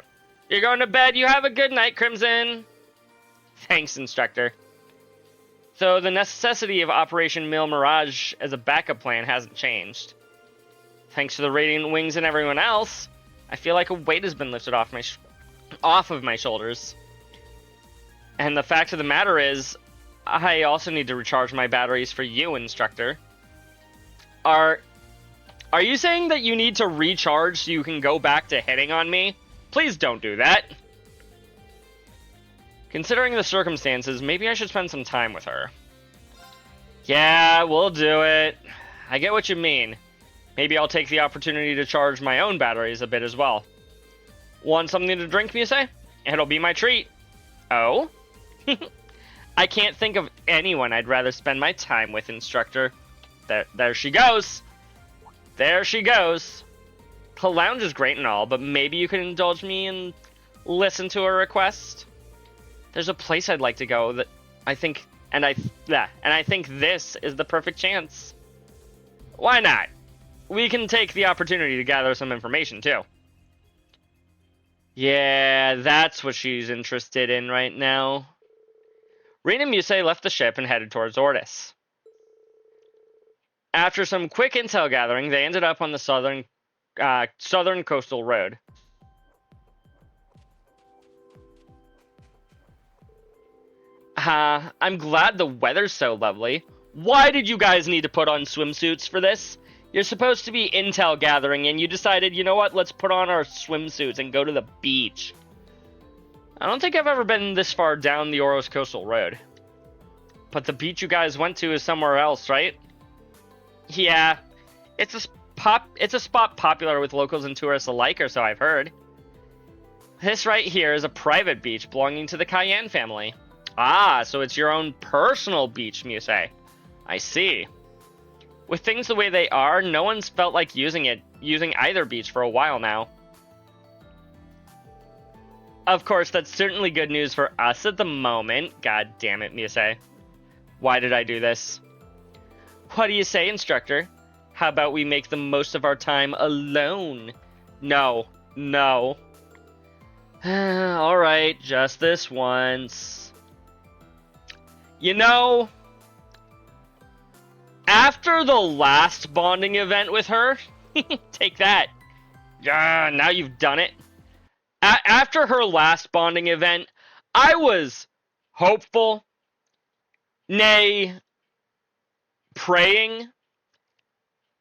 You're going to bed. You have a good night, Crimson. Thanks, Instructor. So the necessity of Operation Mil Mirage as a backup plan hasn't changed. Thanks to the Radiant Wings and everyone else, I feel like a weight has been lifted off of my shoulders. And the fact of the matter is, I also need to recharge my batteries for you, Instructor. Are you saying that you need to recharge so you can go back to hitting on me? Please don't do that. Considering the circumstances, maybe I should spend some time with her. Yeah, we'll do it. I get what you mean. Maybe I'll take the opportunity to charge my own batteries a bit as well. Want something to drink, Muse? It'll be my treat. Oh? I can't think of anyone I'd rather spend my time with, Instructor. There she goes. There she goes. The lounge is great and all, but maybe you can indulge me and listen to a request? There's a place I'd like to go that I think, and I think this is the perfect chance. Why not? We can take the opportunity to gather some information, too. Yeah, that's what she's interested in right now. Rin and Muse left the ship and headed towards Ordis. After some quick intel gathering, they ended up on the southern coastal road. I'm glad the weather's so lovely. Why did you guys need to put on swimsuits for this? You're supposed to be intel gathering, and you decided, you know what, let's put on our swimsuits and go to the beach. I don't think I've ever been this far down the Oros Coastal Road. But the beach you guys went to is somewhere else, right? Yeah, it's a spot popular with locals and tourists alike, or so I've heard. This right here is a private beach belonging to the Cayenne family. Ah, so it's your own personal beach, Muse. I see. With things the way they are, no one's felt like using either beach for a while now. Of course, that's certainly good news for us at the moment. God damn it, Muse. Why did I do this? What do you say, Instructor? How about we make the most of our time alone? No. Alright, just this once. You know, after the last bonding event with her, take that. Yeah, now you've done it. After her last bonding event, I was hopeful, nay, praying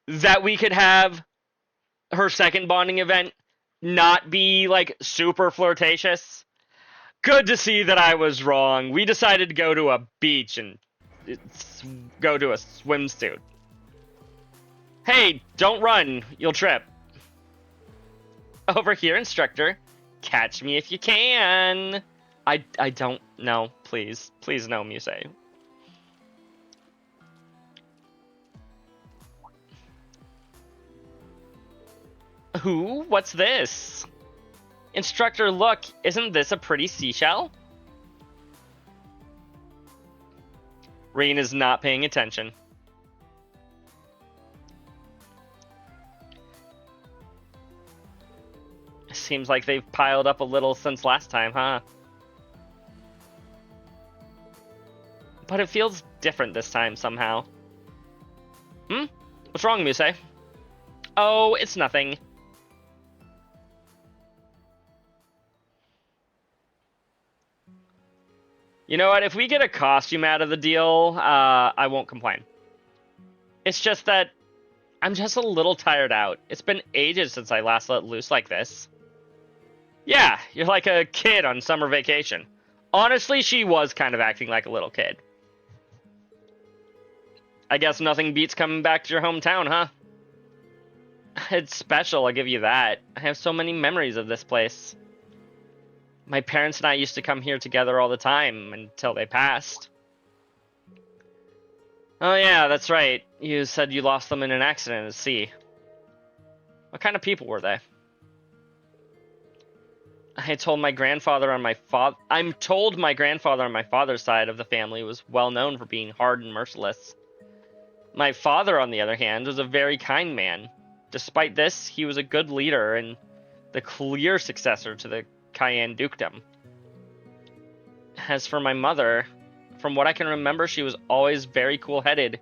that we could have her second bonding event not be, like, super flirtatious. Good to see that I was wrong. We decided to go to a beach and go to a swimsuit. Hey, don't run. You'll trip. Over here, Instructor. Catch me if you can. I don't know. Please. Please no, Muse. Ooh, what's this? Instructor, look, isn't this a pretty seashell? Rain is not paying attention. Seems like they've piled up a little since last time, huh? But it feels different this time somehow. What's wrong, Muse? Oh, it's nothing. You know what? If we get a costume out of the deal, I won't complain. It's just that I'm just a little tired out. It's been ages since I last let loose like this. Yeah, you're like a kid on summer vacation. Honestly, she was kind of acting like a little kid. I guess nothing beats coming back to your hometown, huh? It's special, I'll give you that. I have so many memories of this place. My parents and I used to come here together all the time until they passed. Oh yeah, that's right. You said you lost them in an accident at sea. What kind of people were they? I'm told my grandfather on my father's side of the family was well known for being hard and merciless. My father, on the other hand, was a very kind man. Despite this, he was a good leader and the clear successor to the Cayenne Dukedom. As for my mother, from what I can remember, she was always very cool-headed.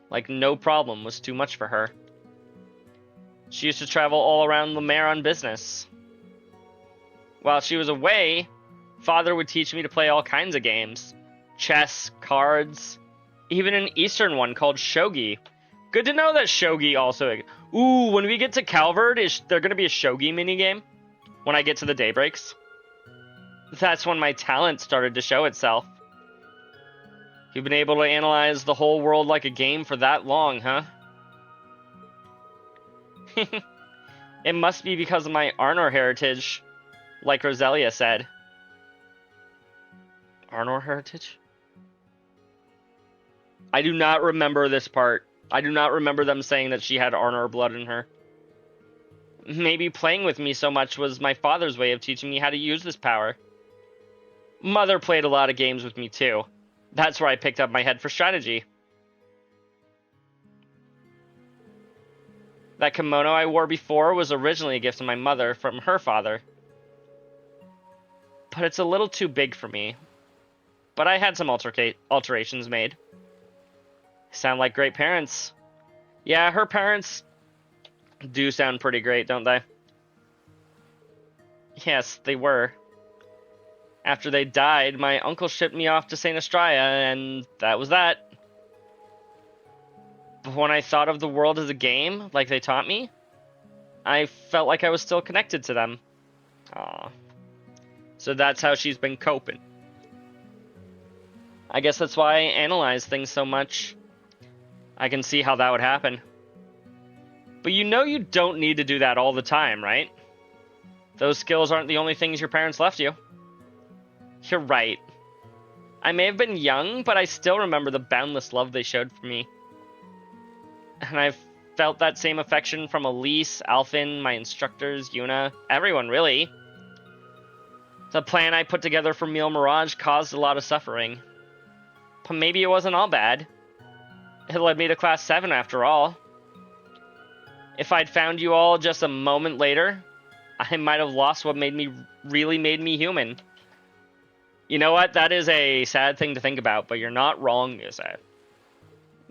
Like no problem was too much for her. She used to travel all around Le Maire on business. While she was away, Father would teach me to play all kinds of games. Chess, cards, even an Eastern one called shogi. Good to know that shogi also... Ooh, when we get to Calvard, is there going to be a shogi minigame? When I get to the daybreaks? That's when my talent started to show itself. You've been able to analyze the whole world like a game for that long, huh? It must be because of my Arnor heritage, like Roselia said. Arnor heritage? I do not remember this part. I do not remember them saying that she had Arnor blood in her. Maybe playing with me so much was my father's way of teaching me how to use this power. Mother played a lot of games with me too. That's where I picked up my head for strategy. That kimono I wore before was originally a gift to my mother from her father. But it's a little too big for me. But I had some alterations made. Sound like great parents. Yeah, her parents do sound pretty great, don't they? Yes, they were. After they died, my uncle shipped me off to St. Estrella, and that was that. But when I thought of the world as a game, like they taught me, I felt like I was still connected to them. Aww. So that's how she's been coping. I guess that's why I analyze things so much. I can see how that would happen. But you know you don't need to do that all the time, right? Those skills aren't the only things your parents left you. You're right. I may have been young, but I still remember the boundless love they showed for me. And I've felt that same affection from Elise, Alphen, my instructors, Yuna, everyone really. The plan I put together for Meal Mirage caused a lot of suffering. But maybe it wasn't all bad. It led me to Class 7 after all. If I'd found you all just a moment later, I might have lost what really made me human. You know what? That is a sad thing to think about, but you're not wrong, Muse.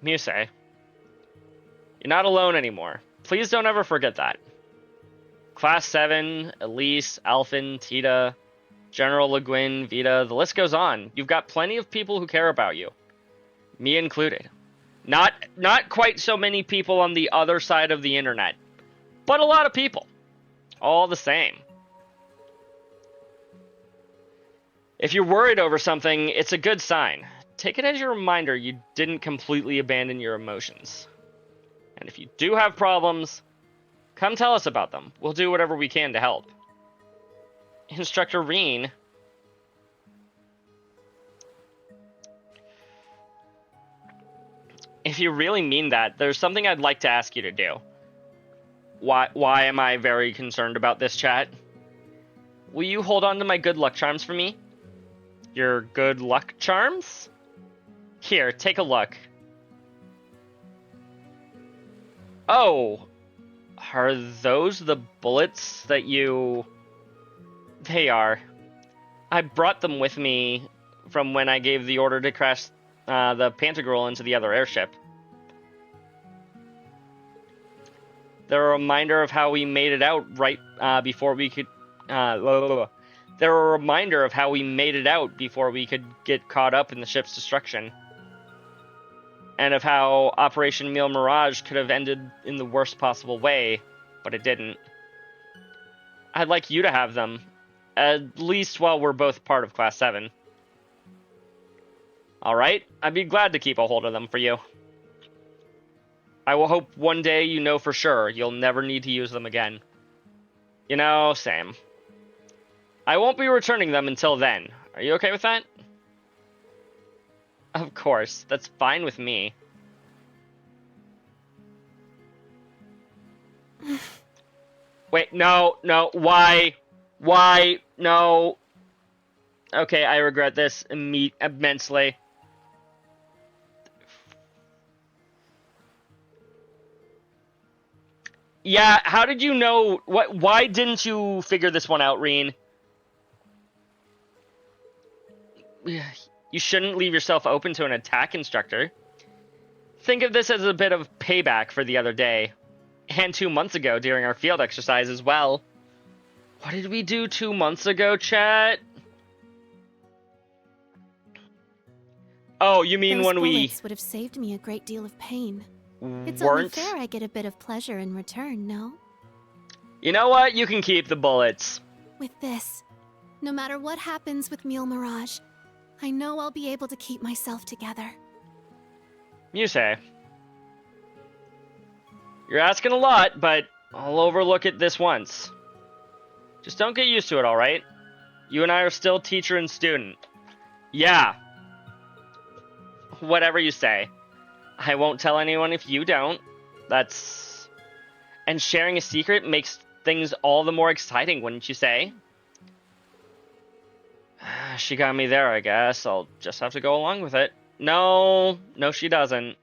Muse. You're not alone anymore. Please don't ever forget that. Class 7, Elise, Alphen, Tita, General Le Guin, Vita, the list goes on. You've got plenty of people who care about you. Me included. Not quite so many people on the other side of the internet, but a lot of people. All the same. If you're worried over something, it's a good sign. Take it as a reminder you didn't completely abandon your emotions. And if you do have problems, come tell us about them. We'll do whatever we can to help. Instructor Reen. If you really mean that, there's something I'd like to ask you to do. Why am I very concerned about this, chat? Will you hold on to my good luck charms for me? Your good luck charms? Here, take a look. Oh, are those the bullets that you... They are. I brought them with me from when I gave the order to crash the Pantagruel into the other airship. They're a reminder of how we made it out right before we could... They're a reminder of how we made it out before we could get caught up in the ship's destruction. and of how Operation Meal Mirage could have ended in the worst possible way, but it didn't. I'd like you to have them, at least while we're both part of Class 7. Alright, I'd be glad to keep a hold of them for you. I will hope one day you know for sure you'll never need to use them again. You know, same. I won't be returning them until then. Are you okay with that? Of course, that's fine with me. Wait, no, why? Why? No. Okay, I regret this immensely. Yeah, how did you know? Why didn't you figure this one out, Reen? You shouldn't leave yourself open to an attack instructor. Think of this as a bit of payback for the other day. And 2 months ago during our field exercise as well. What did we do 2 months ago, chat? Oh, you mean Those when we bullets would have saved me a great deal of pain. It's only weren't? fair I get a bit of pleasure in return, no? You know what? You can keep the bullets. With this, no matter what happens with Meal Mirage, I know I'll be able to keep myself together. You say. You're asking a lot, but I'll overlook it this once. Just don't get used to it, alright? You and I are still teacher and student. Yeah. Whatever you say. I won't tell anyone if you don't. That's... And sharing a secret makes things all the more exciting, wouldn't you say? She got me there, I guess. I'll just have to go along with it. No, she doesn't.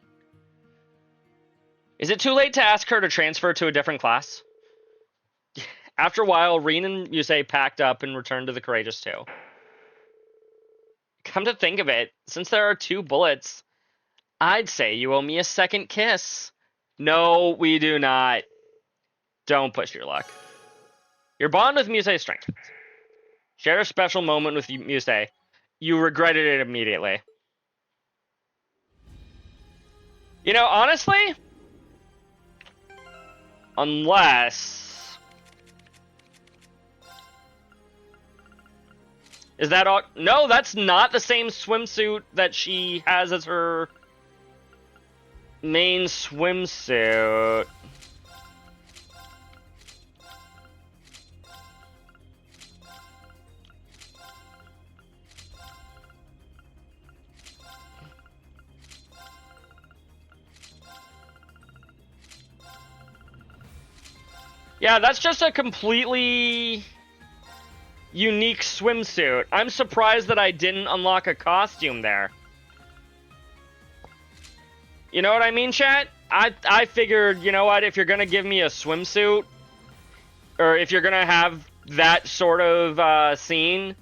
Is it too late to ask her to transfer to a different class? After a while, Reen and Yusei packed up and returned to the Courageous 2. Come to think of it, since there are 2 bullets, I'd say you owe me a second kiss. No, we do not. Don't push your luck. Your bond with Musei strengthens. Share a special moment with Musei. You regretted it immediately. You know, honestly, unless... Is that all? No, that's not the same swimsuit that she has as her main swimsuit. Yeah, that's just a completely unique swimsuit. I'm surprised that I didn't unlock a costume there. You know what I mean, chat? I figured, you know what, if you're gonna give me a swimsuit, or if you're gonna have that sort of scene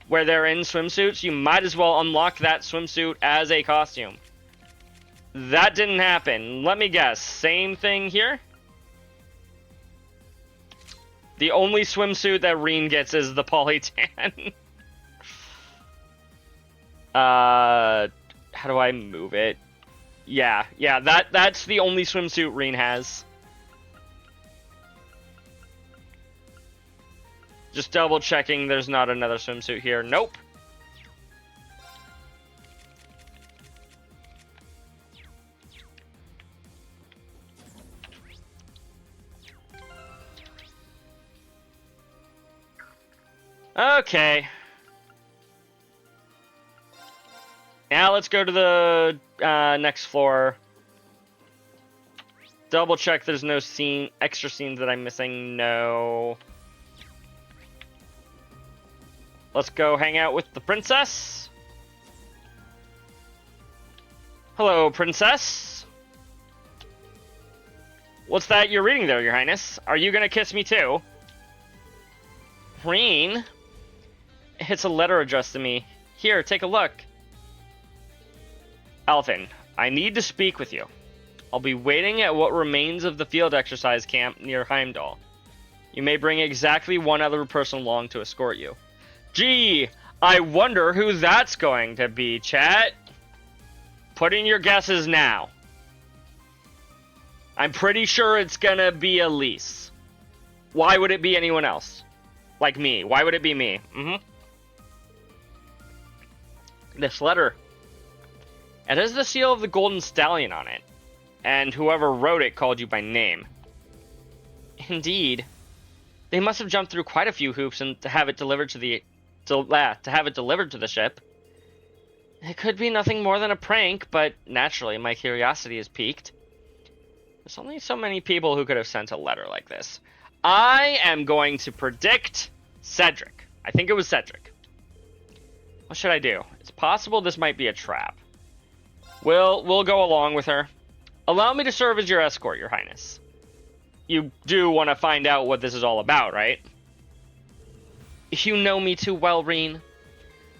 where they're in swimsuits, you might as well unlock that swimsuit as a costume. That didn't happen. Let me guess. Same thing here? The only swimsuit that Reen gets is the polytan. How do I move it? Yeah, that's the only swimsuit Reen has. Just double checking there's not another swimsuit here. Nope. Okay. Now let's go to the next floor. Double check there's no extra scenes that I'm missing. No. Let's go hang out with the princess. Hello, princess. What's that you're reading there, Your Highness? Are you gonna kiss me too? Reen? It's a letter addressed to me. Here, take a look. Alvin, I need to speak with you. I'll be waiting at what remains of the field exercise camp near Heimdall. You may bring exactly one other person along to escort you. Gee, I wonder who that's going to be, chat. Put in your guesses now. I'm pretty sure it's gonna be Elise. Why would it be anyone else? Like me. Why would it be me? This letter. It has the seal of the Golden Stallion on it. And whoever wrote it called you by name. Indeed. They must have jumped through quite a few hoops and to have it delivered to the ship. It could be nothing more than a prank, but naturally my curiosity is piqued. There's only so many people who could have sent a letter like this. I am going to predict Cedric. I think it was Cedric. What should I do? It's possible this might be a trap. We'll go along with her. Allow me to serve as your escort, Your Highness. You do want to find out what this is all about, right? You know me too well, Reen.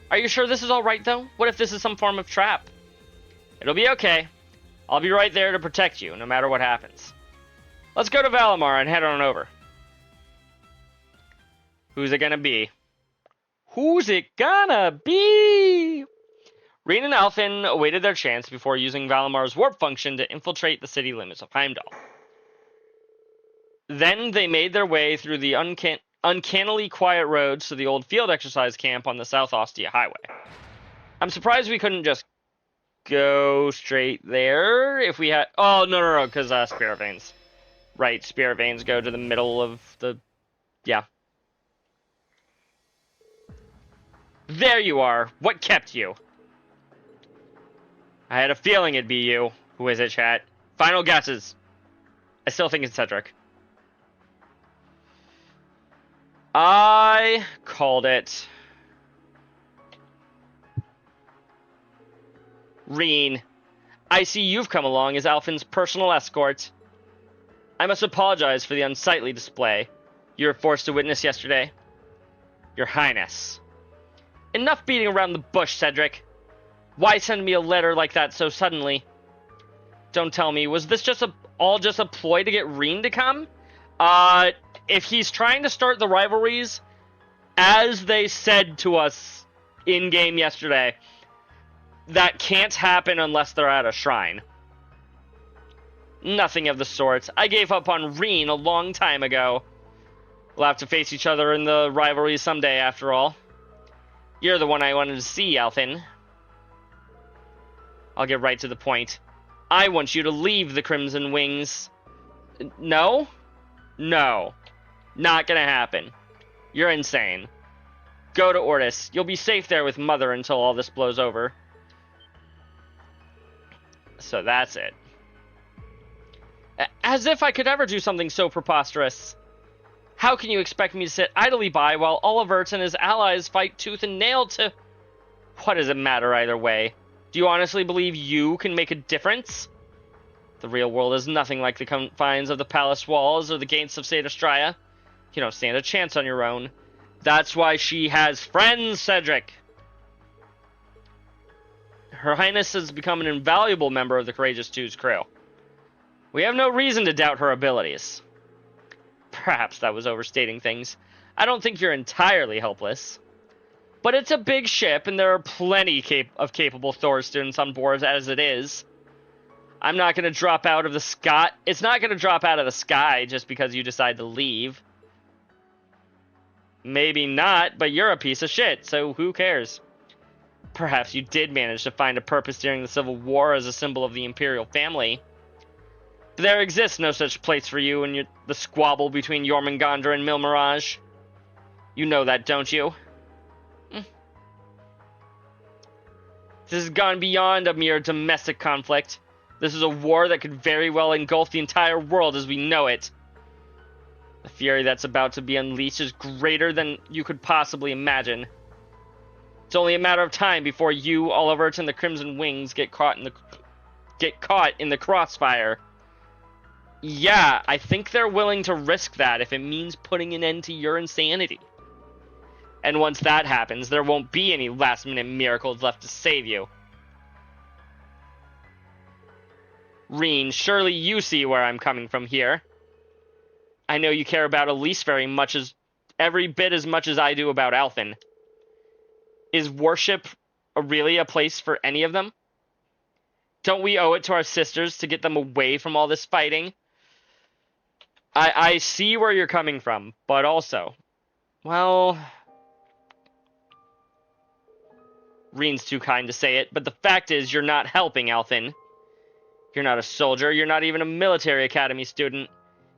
Are you sure this is all right, though? What if this is some form of trap? It'll be okay. I'll be right there to protect you, no matter what happens. Let's go to Valimar and head on over. Who's it gonna be? Who's it gonna be? Reen and Alfin awaited their chance before using Valimar's warp function to infiltrate the city limits of Heimdall. Then they made their way through the uncannily quiet roads to the old field exercise camp on the South Ostia Highway. I'm surprised we couldn't just go straight there if we had... Oh, no, because Spirit Veins. Right, Spirit Veins go to the middle of the... Yeah. There you are. What kept you? I had a feeling it'd be you. Who is it, chat? Final guesses. I still think it's Cedric. I called it. Reen, I see you've come along as Alfin's personal escort. I must apologize for the unsightly display you were forced to witness yesterday. Your Highness. Enough beating around the bush, Cedric. Why send me a letter like that so suddenly? Don't tell me, was this all just a ploy to get Reen to come? If he's trying to start the rivalries, as they said to us in-game yesterday, that can't happen unless they're at a shrine. Nothing of the sort. I gave up on Reen a long time ago. We'll have to face each other in the rivalries someday, after all. You're the one I wanted to see, Alfin. I'll get right to the point. I want you to leave the Crimson Wings. No? No. Not gonna happen. You're insane. Go to Ortis. You'll be safe there with Mother until all this blows over. So that's it. As if I could ever do something so preposterous. How can you expect me to sit idly by while Olivert and his allies fight tooth and nail to... What does it matter either way? Do you honestly believe you can make a difference? The real world is nothing like the confines of the palace walls or the gates of Sadastraya. You don't stand a chance on your own. That's why she has friends, Cedric. Her Highness has become an invaluable member of the Courageous Two's crew. We have no reason to doubt her abilities. Perhaps that was overstating things. I don't think you're entirely helpless. But it's a big ship, and there are plenty of capable Thor students on board as it is. I'm not going to drop out of the sky. It's not going to drop out of the sky just because you decide to leave. Maybe not, but you're a piece of shit, so who cares? Perhaps you did manage to find a purpose during the Civil War as a symbol of the Imperial family. But there exists no such place for you in the squabble between Jormungandr and Milmirage. You know that, don't you? This has gone beyond a mere domestic conflict. This is a war that could very well engulf the entire world as we know it. The fury that's about to be unleashed is greater than you could possibly imagine. It's only a matter of time before you, Olivert, and the Crimson Wings get caught in the crossfire. Yeah, I think they're willing to risk that if it means putting an end to your insanity. And once that happens, there won't be any last-minute miracles left to save you. Reen, surely you see where I'm coming from here. I know you care about Elise every bit as much as I do about Alfin. Is worship really a place for any of them? Don't we owe it to our sisters to get them away from all this fighting? I see where you're coming from, but also, well, Reen's too kind to say it, but the fact is you're not helping, Alphen. You're not a soldier, you're not even a military academy student.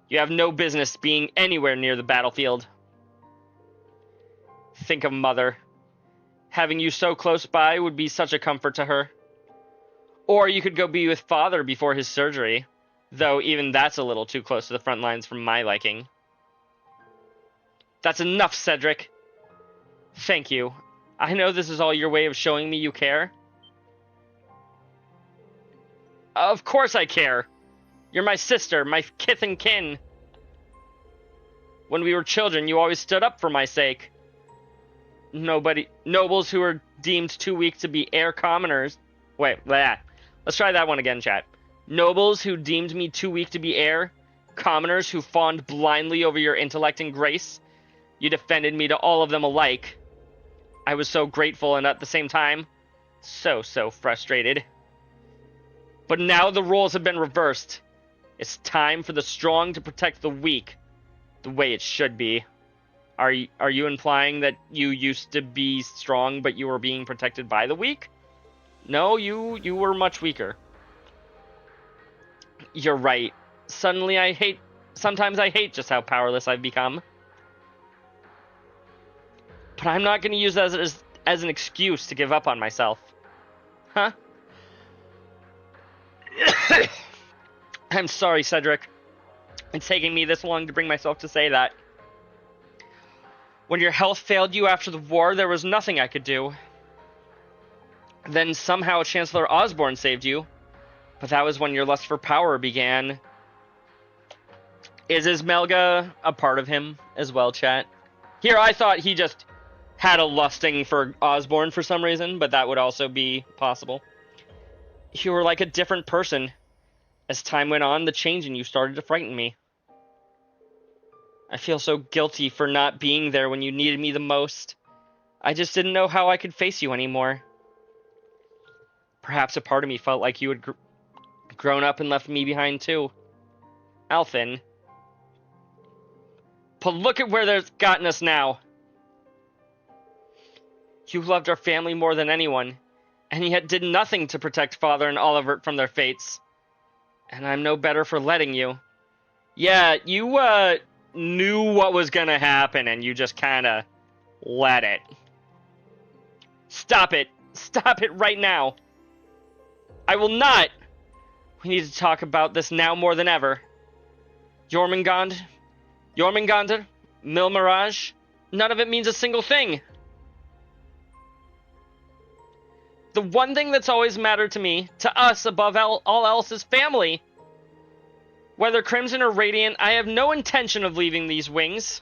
You have no business being anywhere near the battlefield. Think of Mother. Having you so close by would be such a comfort to her. Or you could go be with Father before his surgery. Though even that's a little too close to the front lines for my liking. That's enough, Cedric. Thank you. I know this is all your way of showing me you care. Of course I care. You're my sister, my kith and kin. When we were children, you always stood up for my sake. Nobles who were deemed too weak to be heir commoners. Wait, let's try that one again, chat. Nobles who deemed me too weak to be heir, commoners who fawned blindly over your intellect and grace. You defended me to all of them alike. I was so grateful and at the same time, so frustrated. But now the roles have been reversed. It's time for the strong to protect the weak, the way it should be. Are you implying that you used to be strong, but you were being protected by the weak? No, you were much weaker. You're right. Sometimes I hate just how powerless I've become. But I'm not going to use that as an excuse to give up on myself. Huh? I'm sorry, Cedric. It's taking me this long to bring myself to say that. When your health failed you after the war, there was nothing I could do. Then somehow Chancellor Osborne saved you. But that was when your lust for power began. Is Ismelga a part of him as well, chat? Here, I thought he just had a lusting for Osborne for some reason, but that would also be possible. You were like a different person. As time went on, the change in you started to frighten me. I feel so guilty for not being there when you needed me the most. I just didn't know how I could face you anymore. Perhaps a part of me felt like you had grown up and left me behind too. Alphen. But look at where that's gotten us now. You loved our family more than anyone, and yet did nothing to protect Father and Oliver from their fates. And I'm no better for letting you. Yeah, you, knew what was gonna happen, and you just kinda let it. Stop it. Stop it right now. I will not. We need to talk about this now more than ever. Jormungandr, Milmirage, none of it means a single thing. The one thing that's always mattered to me, to us above all else, is family. Whether Crimson or Radiant, I have no intention of leaving these wings.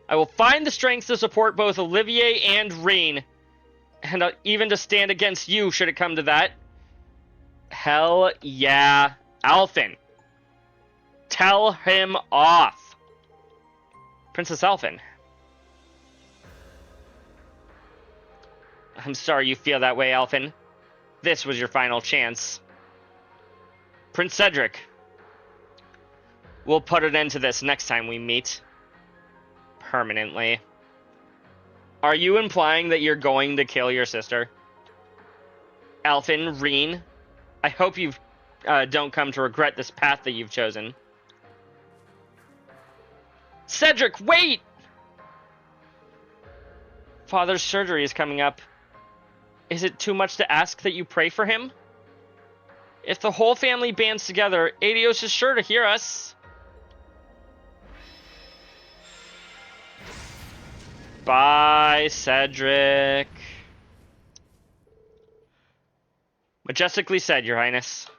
I will find the strength to support both Olivier and Reen, and even to stand against you should it come to that. Hell yeah. Alphen. Tell him off. Princess Alphen. I'm sorry you feel that way, Alphen. This was your final chance. Prince Cedric. We'll put an end to this next time we meet. Permanently. Are you implying that you're going to kill your sister? Alphen, Reen, I hope you don't come to regret this path that you've chosen. Cedric, wait! Father's surgery is coming up. Is it too much to ask that you pray for him? If the whole family bands together, Adios is sure to hear us. Bye, Cedric. Majestically said, Your Highness.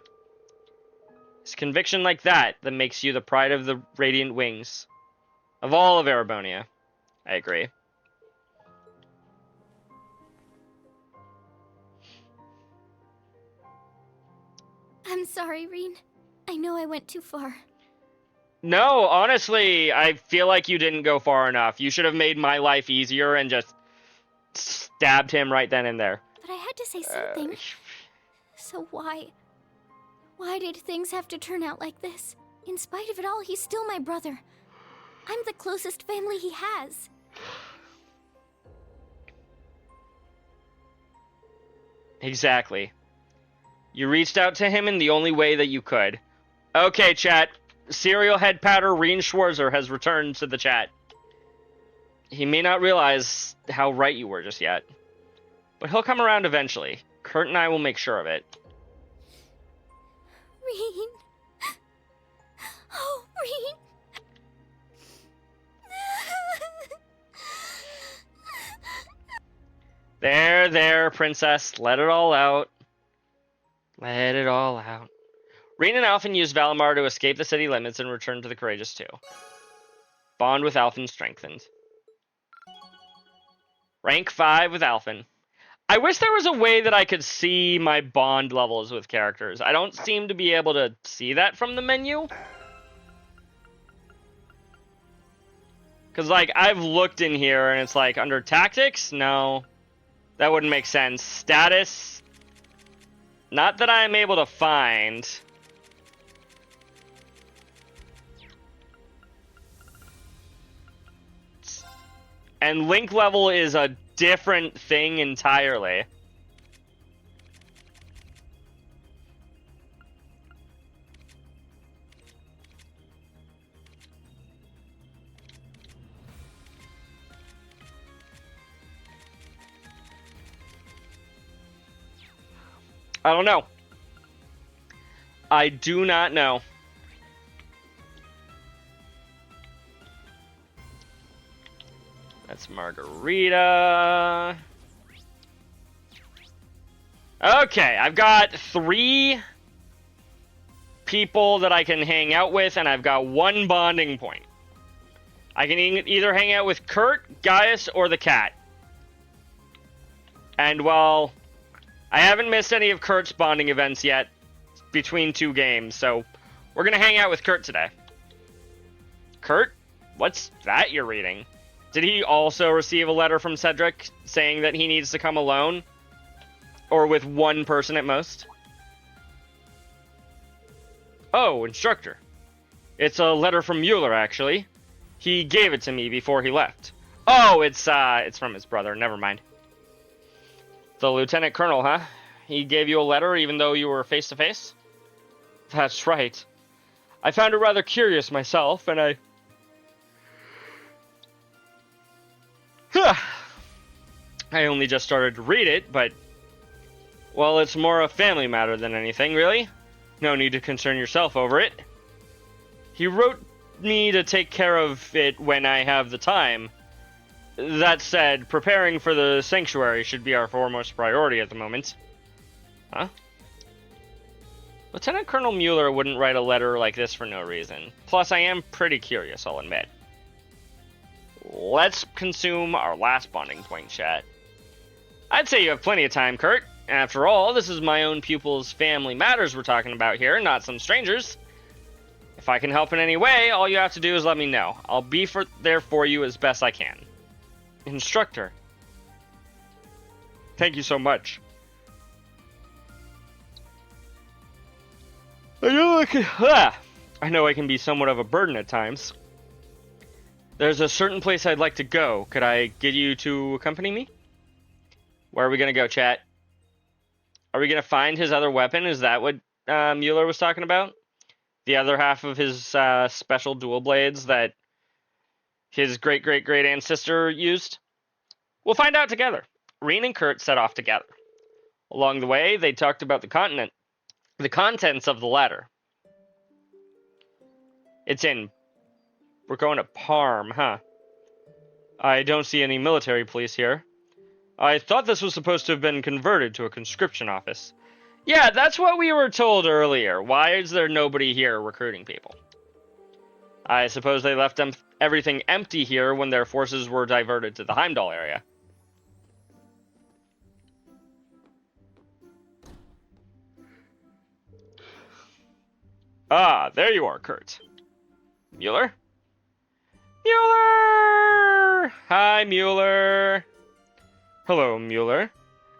It's conviction like that that makes you the pride of the Radiant Wings. Of all of Erebonia. I agree. I'm sorry, Reen. I know I went too far. No, honestly, I feel like you didn't go far enough. You should have made my life easier and just stabbed him right then and there. But I had to say something. So why did things have to turn out like this? In spite of it all, he's still my brother. I'm the closest family he has. Exactly. You reached out to him in the only way that you could. Okay, chat. Serial head patter Reen Schwarzer has returned to the chat. He may not realize how right you were just yet. But he'll come around eventually. Kurt and I will make sure of it. Reen. Oh, Reen. There, princess. Let it all out. Let it all out. Reen and Alphen use Valimar to escape the city limits and return to the Courageous 2. Bond with Alphen strengthened. Rank 5 with Alphen. I wish there was a way that I could see my bond levels with characters. I don't seem to be able to see that from the menu. Because, like, I've looked in here and it's like, under tactics? No. That wouldn't make sense. Status? Not that I'm able to find. And link level is a different thing entirely. I don't know. I do not know. That's Margarita. Okay, I've got 3 people that I can hang out with, and I've got 1 bonding point. I can either hang out with Kurt, Gaius, or the cat. And, well, I haven't missed any of Kurt's bonding events yet between 2 games, so we're going to hang out with Kurt today. Kurt? What's that you're reading? Did he also receive a letter from Cedric saying that he needs to come alone? Or with 1 person at most? Oh, instructor. It's a letter from Mueller, actually. He gave it to me before he left. Oh, it's from his brother. Never mind. The lieutenant colonel, huh? He gave you a letter even though you were face to face? That's right. I found it rather curious myself, and I only just started to read it, but, well, it's more a family matter than anything, really. No need to concern yourself over it. He wrote me to take care of it when I have the time. That said, preparing for the sanctuary should be our foremost priority at the moment. Huh? Lieutenant Colonel Mueller wouldn't write a letter like this for no reason. Plus, I am pretty curious, I'll admit. Let's consume our last bonding point, chat. I'd say you have plenty of time, Kurt. After all, this is my own pupil's family matters we're talking about here, not some strangers. If I can help in any way, all you have to do is let me know. I'll be there for you as best I can. Instructor. Thank you so much. I know I can be somewhat of a burden at times. There's a certain place I'd like to go. Could I get you to accompany me? Where are we going to go, chat? Are we going to find his other weapon? Is that what Mueller was talking about? The other half of his special dual blades that his great-great-great ancestor used? We'll find out together. Reen and Kurt set off together. Along the way, they talked about the contents of the letter. We're going to Parm, huh? I don't see any military police here. I thought this was supposed to have been converted to a conscription office. Yeah, that's what we were told earlier. Why is there nobody here recruiting people? I suppose they left everything empty here when their forces were diverted to the Heimdall area. Ah, there you are, Kurt. Mueller? Mueller! Hi, Mueller. Hello, Mueller.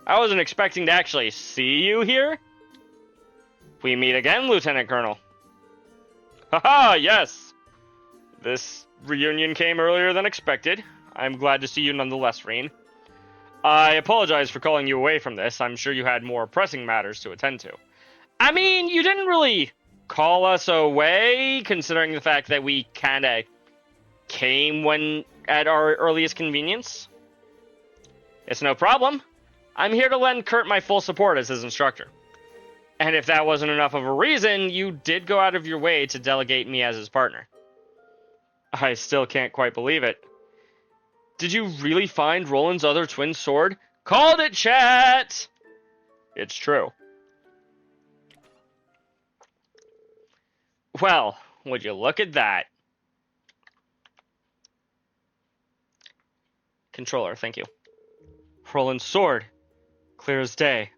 I wasn't expecting to actually see you here. We meet again, Lieutenant Colonel. Haha, yes! This reunion came earlier than expected. I'm glad to see you nonetheless, Reen. I apologize for calling you away from this. I'm sure you had more pressing matters to attend to. I mean, you didn't really call us away, considering the fact that we kinda came when at our earliest convenience. It's no problem. I'm here to lend Kurt my full support as his instructor. And if that wasn't enough of a reason, you did go out of your way to delegate me as his partner. I still can't quite believe it. Did you really find Roland's other twin sword? Called it, chat! It's true. Well, would you look at that? Controller, thank you. Roland's sword. Clear as day.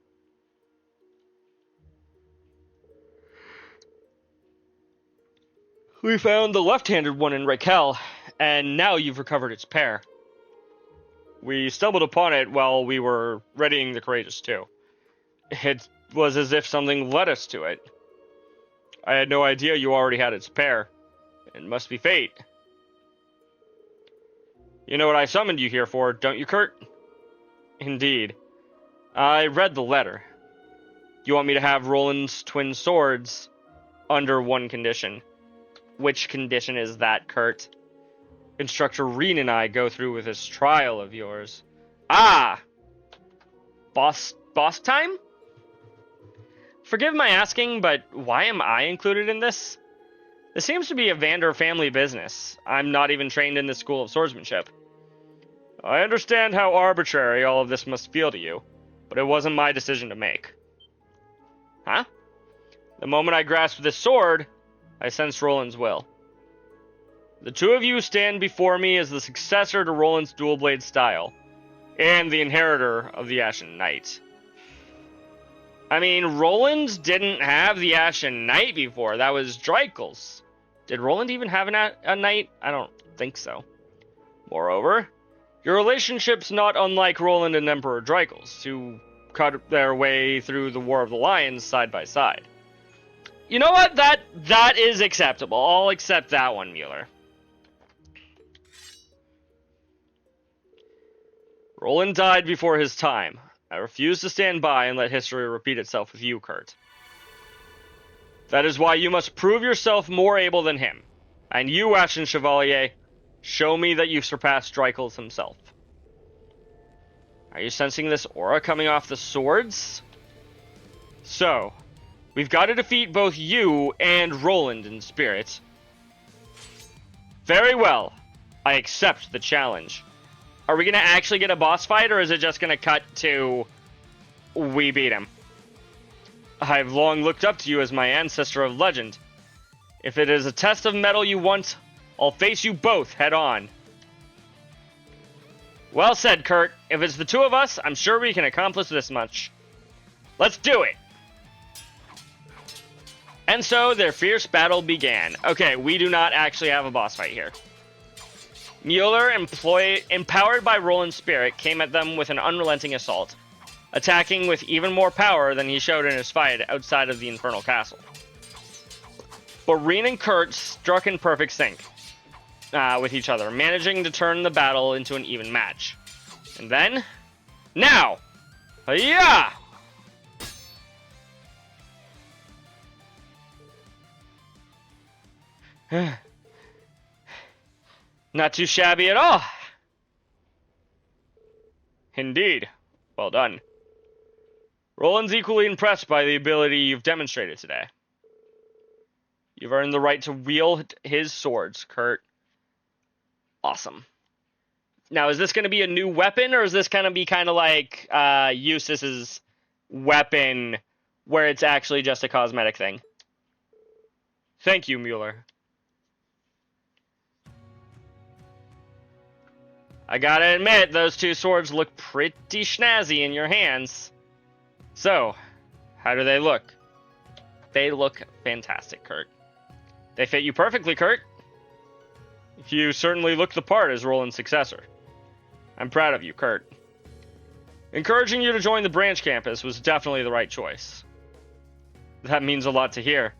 We found the left-handed one in Raquel, and now you've recovered its pair. We stumbled upon it while we were readying the Courageous 2. It was as if something led us to it. I had no idea you already had its pair. It must be fate. You know what I summoned you here for, don't you, Kurt? Indeed. I read the letter. You want me to have Roland's twin swords under one condition. Which condition is that, Kurt? Instructor Reen and I go through with this trial of yours. Ah! Boss time? Forgive my asking, but why am I included in this? This seems to be a Vander family business. I'm not even trained in the School of Swordsmanship. I understand how arbitrary all of this must feel to you, but it wasn't my decision to make. Huh? The moment I grasped this sword, I sensed Roland's will. The two of you stand before me as the successor to Roland's dual blade style, and the inheritor of the Ashen Knight. I mean, Roland didn't have the Ashen Knight before. That was Dreikel's. Did Roland even have a knight? I don't think so. Moreover, your relationship's not unlike Roland and Emperor Dreikel's, who cut their way through the War of the Lions side by side. You know what? That is acceptable. I'll accept that one, Mueller. Roland died before his time. I refuse to stand by and let history repeat itself with you, Kurt. That is why you must prove yourself more able than him. And you, Ashen Chevalier, show me that you've surpassed Dreikel's himself. Are you sensing this aura coming off the swords? So, we've got to defeat both you and Roland in spirit. Very well. I accept the challenge. Are we going to actually get a boss fight, or is it just going to cut to we beat him? I've long looked up to you as my ancestor of legend. If it is a test of mettle you want, I'll face you both head on. Well said, Kurt. If it's the two of us, I'm sure we can accomplish this much. Let's do it! And so, their fierce battle began. Okay, we do not actually have a boss fight here. Mueller, empowered by Roland's spirit, came at them with an unrelenting assault, attacking with even more power than he showed in his fight outside of the Infernal Castle. But Reen and Kurt struck in perfect sync with each other, managing to turn the battle into an even match. And then, now! Yeah! Not too shabby at all. Indeed. Well done. Roland's equally impressed by the ability you've demonstrated today. You've earned the right to wield his swords, Kurt. Awesome. Now, is this going to be a new weapon, or is this going to be kind of like Eustace's weapon, where it's actually just a cosmetic thing? Thank you, Mueller. I gotta admit, those two swords look pretty snazzy in your hands. So, how do they look? They look fantastic, Kurt. They fit you perfectly, Kurt. You certainly look the part as Roland's successor. I'm proud of you, Kurt. Encouraging you to join the branch campus was definitely the right choice. That means a lot to hear.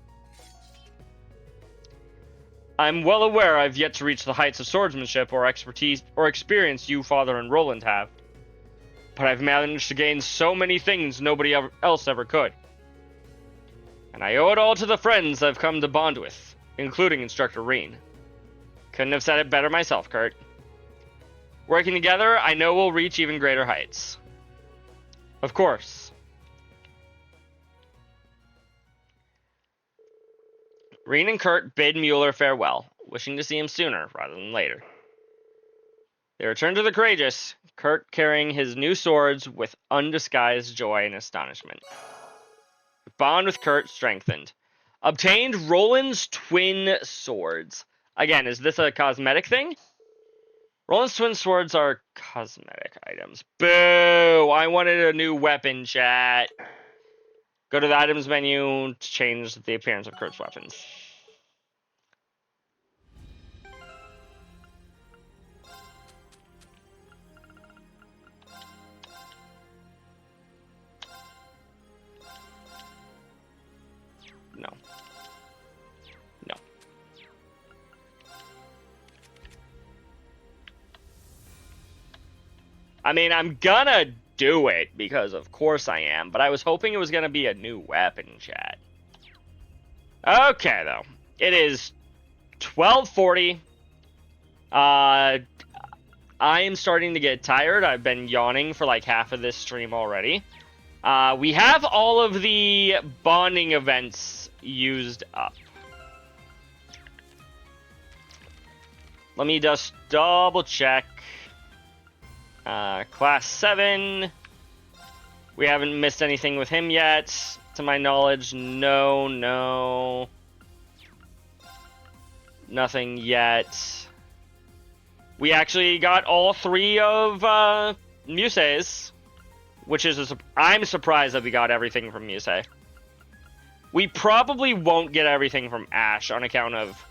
I'm well aware I've yet to reach the heights of swordsmanship or expertise or experience you, Father, and Roland have. But I've managed to gain so many things nobody else ever could. And I owe it all to the friends I've come to bond with, including Instructor Reen. Couldn't have said it better myself, Kurt. Working together, I know we'll reach even greater heights. Of course. Reen and Kurt bid Mueller farewell, wishing to see him sooner rather than later. They return to the Courageous, Kurt carrying his new swords with undisguised joy and astonishment. The bond with Kurt strengthened. Obtained Roland's twin swords. Again, is this a cosmetic thing? Roland's twin swords are cosmetic items. Boo! I wanted a new weapon, chat. Go to the items menu to change the appearance of Kurt's weapons. No. No. I mean, I'm gonna do it because of course I am, but I was hoping it was gonna be a new weapon, chat. Okay, though. It is 12:40. I am starting to get tired. I've been yawning for like half of this stream already. We have all of the bonding events used up. Let me just double check. Class 7. We haven't missed anything with him yet. To my knowledge, no. Nothing yet. We actually got all 3 of Muse's, which is I'm surprised that we got everything from Muse. We probably won't get everything from Ash on account of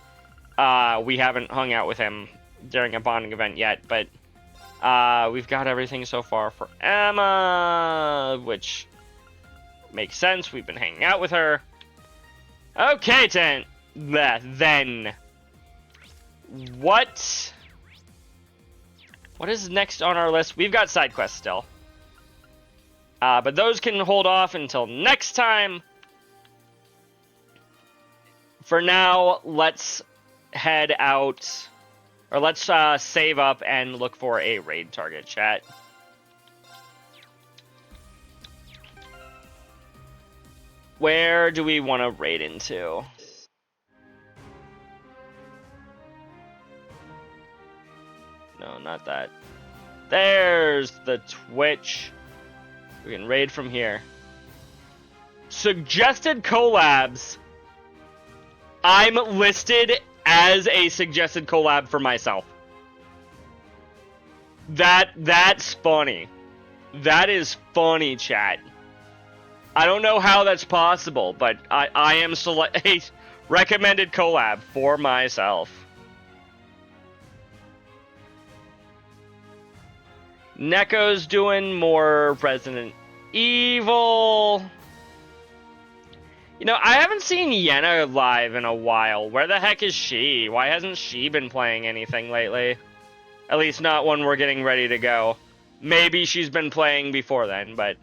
we haven't hung out with him during a bonding event yet, but we've got everything so far for Emma, which makes sense. We've been hanging out with her. Okay, then. What is next on our list? We've got side quests still. But those can hold off until next time. For now, let's head out, or let's save up and look for a raid target, chat. Where do we want to raid into? No, not that. There's the Twitch. We can raid from here. Suggested collabs. I'm listed as a suggested collab for myself. That's funny. That is funny, chat. I don't know how that's possible, but I am a recommended collab for myself. Neko's doing more Resident Evil. You know, I haven't seen Yenna live in a while. Where the heck is she? Why hasn't she been playing anything lately? At least not when we're getting ready to go. Maybe she's been playing before then, but...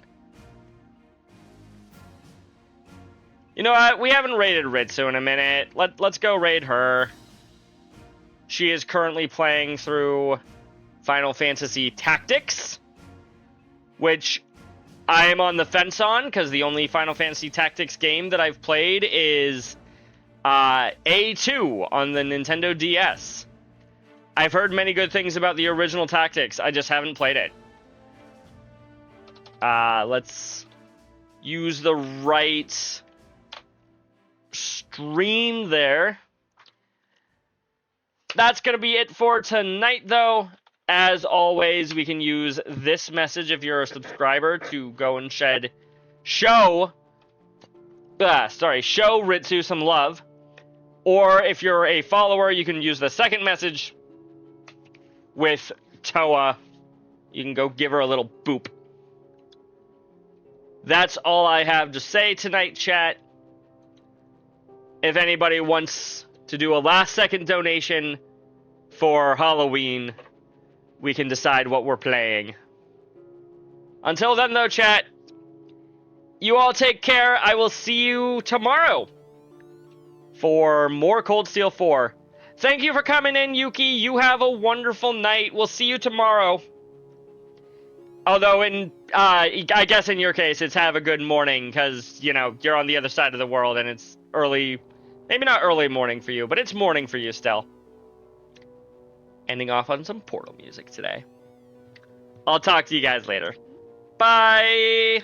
You know what? We haven't raided Ritsu in a minute. Let's go raid her. She is currently playing through Final Fantasy Tactics, which I am on the fence on, because the only Final Fantasy Tactics game that I've played is A2 on the Nintendo DS. I've heard many good things about the original Tactics, I just haven't played it. Let's use the right stream there. That's going to be it for tonight, though. As always, we can use this message if you're a subscriber to go and show Ritsu some love. Or if you're a follower, you can use the second message with Toa. You can go give her a little boop. That's all I have to say tonight, chat. if anybody wants to do a last-second donation for Halloween, we can decide what we're playing. Until then, though, chat, you all take care. I will see you tomorrow for more Cold Steel 4. Thank you for coming in, Yuki. You have a wonderful night. We'll see you tomorrow. Although, I guess in your case, it's have a good morning, because, you know, you're on the other side of the world, and it's early, maybe not early morning for you, but it's morning for you still. Ending off on some Portal music today. I'll talk to you guys later. Bye!